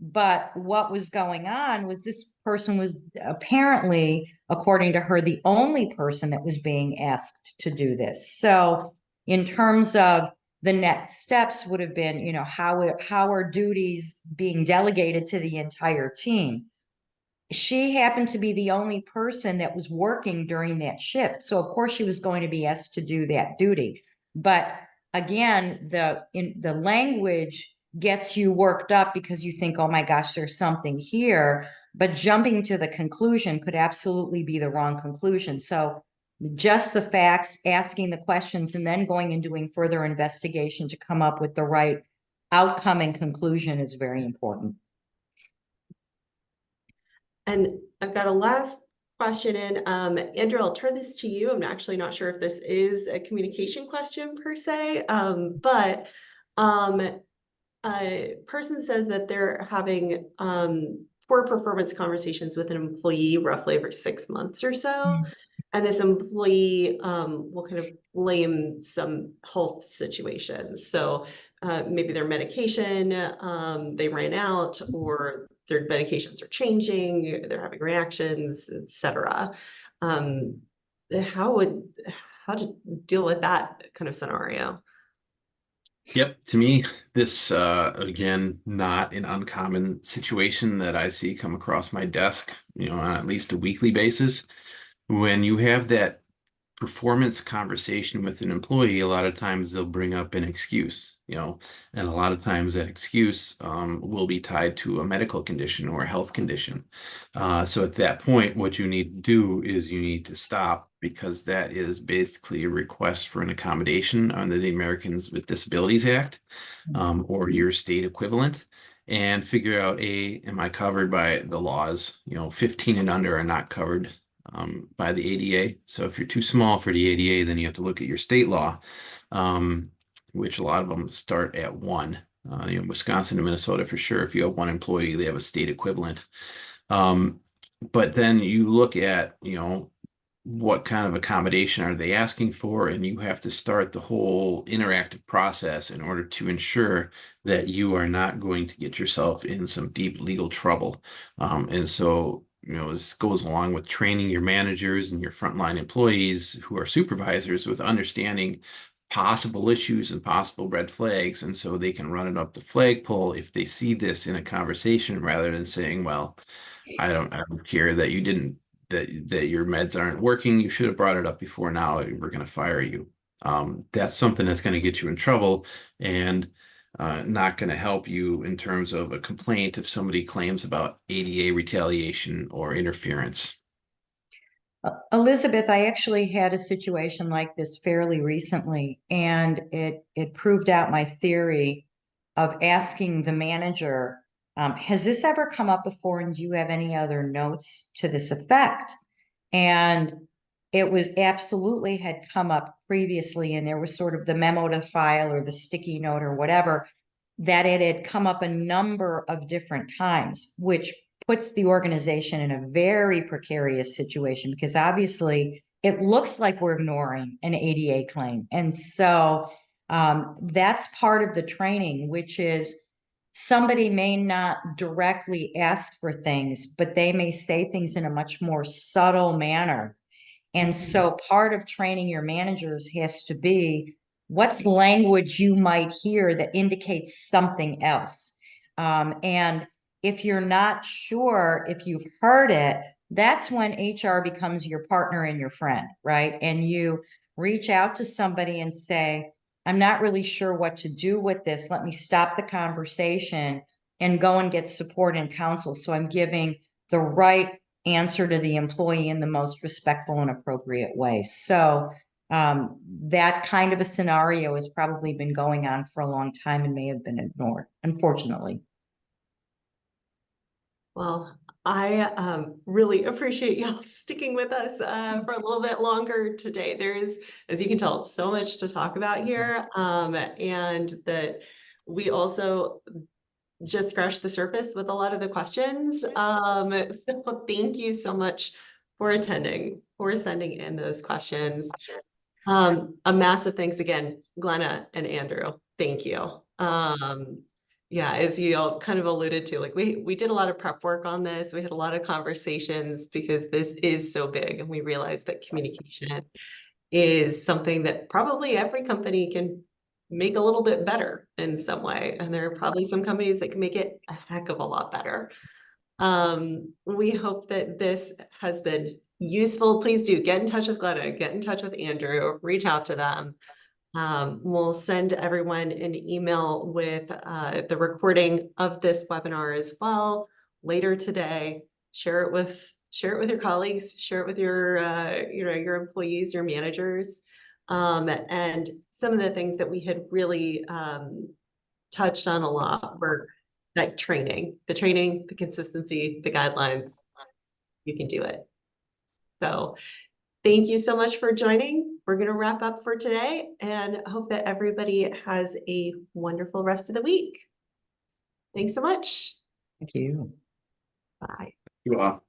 But what was going on was this person was apparently, according to her, the only person that was being asked to do this. So in terms of the next steps would have been, how are duties being delegated to the entire team? She happened to be the only person that was working during that shift. So of course she was going to be asked to do that duty. But again, the language gets you worked up because you think, oh my gosh, there's something here. But jumping to the conclusion could absolutely be the wrong conclusion. So just the facts, asking the questions, and then going and doing further investigation to come up with the right outcome and conclusion is very important. And I've got a last question in. Andrew, I'll turn this to you. I'm actually not sure if this is a communication question per se, but a person says that they're having poor performance conversations with an employee roughly every 6 months or so. And this employee will kind of blame some health situations. So maybe their medication, they ran out, or their medications are changing, they're having reactions, etc. How to deal with that kind of scenario? Yep, to me, this again, not an uncommon situation that I see come across my desk, on at least a weekly basis. When you have that performance conversation with an employee, a lot of times they'll bring up an excuse, and a lot of times that excuse will be tied to a medical condition or a health condition. So at that point, what you need to do is you need to stop, because that is basically a request for an accommodation under the Americans with Disabilities Act, or your state equivalent, and figure out, am I covered by the laws? 15 and under are not covered by the ADA. So if you're too small for the ADA, then you have to look at your state law, which a lot of them start at 1. Wisconsin and Minnesota for sure. If you have 1 employee, they have a state equivalent. But then you look at, what kind of accommodation are they asking for, and you have to start the whole interactive process in order to ensure that you are not going to get yourself in some deep legal trouble. And so this goes along with training your managers and your frontline employees who are supervisors with understanding possible issues and possible red flags. And so they can run it up the flagpole if they see this in a conversation, rather than saying, well, I don't care that you didn't, that your meds aren't working. You should have brought it up before now. We're going to fire you. That's something that's going to get you in trouble, and not going to help you in terms of a complaint if somebody claims about ADA retaliation or interference. Elizabeth, I actually had a situation like this fairly recently, and it proved out my theory of asking the manager, has this ever come up before, and do you have any other notes to this effect? And it was absolutely had come up previously, and there was sort of the memo to file or the sticky note or whatever, that it had come up a number of different times, which puts the organization in a very precarious situation, because obviously it looks like we're ignoring an ADA claim. And so that's part of the training, which is somebody may not directly ask for things, but they may say things in a much more subtle manner. And so part of training your managers has to be, what's language you might hear that indicates something else. And if you're not sure if you've heard it, that's when HR becomes your partner and your friend, right? And you reach out to somebody and say, I'm not really sure what to do with this. Let me stop the conversation and go and get support and counsel. So I'm giving the right answer to the employee in the most respectful and appropriate way. So That kind of a scenario has probably been going on for a long time and may have been ignored, unfortunately. Well, I really appreciate y'all sticking with us for a little bit longer today. There's, as you can tell, so much to talk about here, and that we also just scratched the surface with a lot of the questions. So thank you so much for attending, for sending in those questions. A massive thanks again, Glenna and Andrew. Thank you. Yeah, as you all kind of alluded to, like we did a lot of prep work on this. We had a lot of conversations because this is so big, and we realized that communication is something that probably every company can make a little bit better in some way. And there are probably some companies that can make it a heck of a lot better. We hope that this has been useful. Please do get in touch with Glenna, get in touch with Andrew, reach out to them. We'll send everyone an email with the recording of this webinar as well later today. Share it with your colleagues, share it with your your employees, your managers. And some of the things that we had really touched on a lot were that the training, the consistency, the guidelines. You can do it. So thank you so much for joining. We're going to wrap up for today and hope that everybody has a wonderful rest of the week. Thanks so much. Thank you. Bye. You are.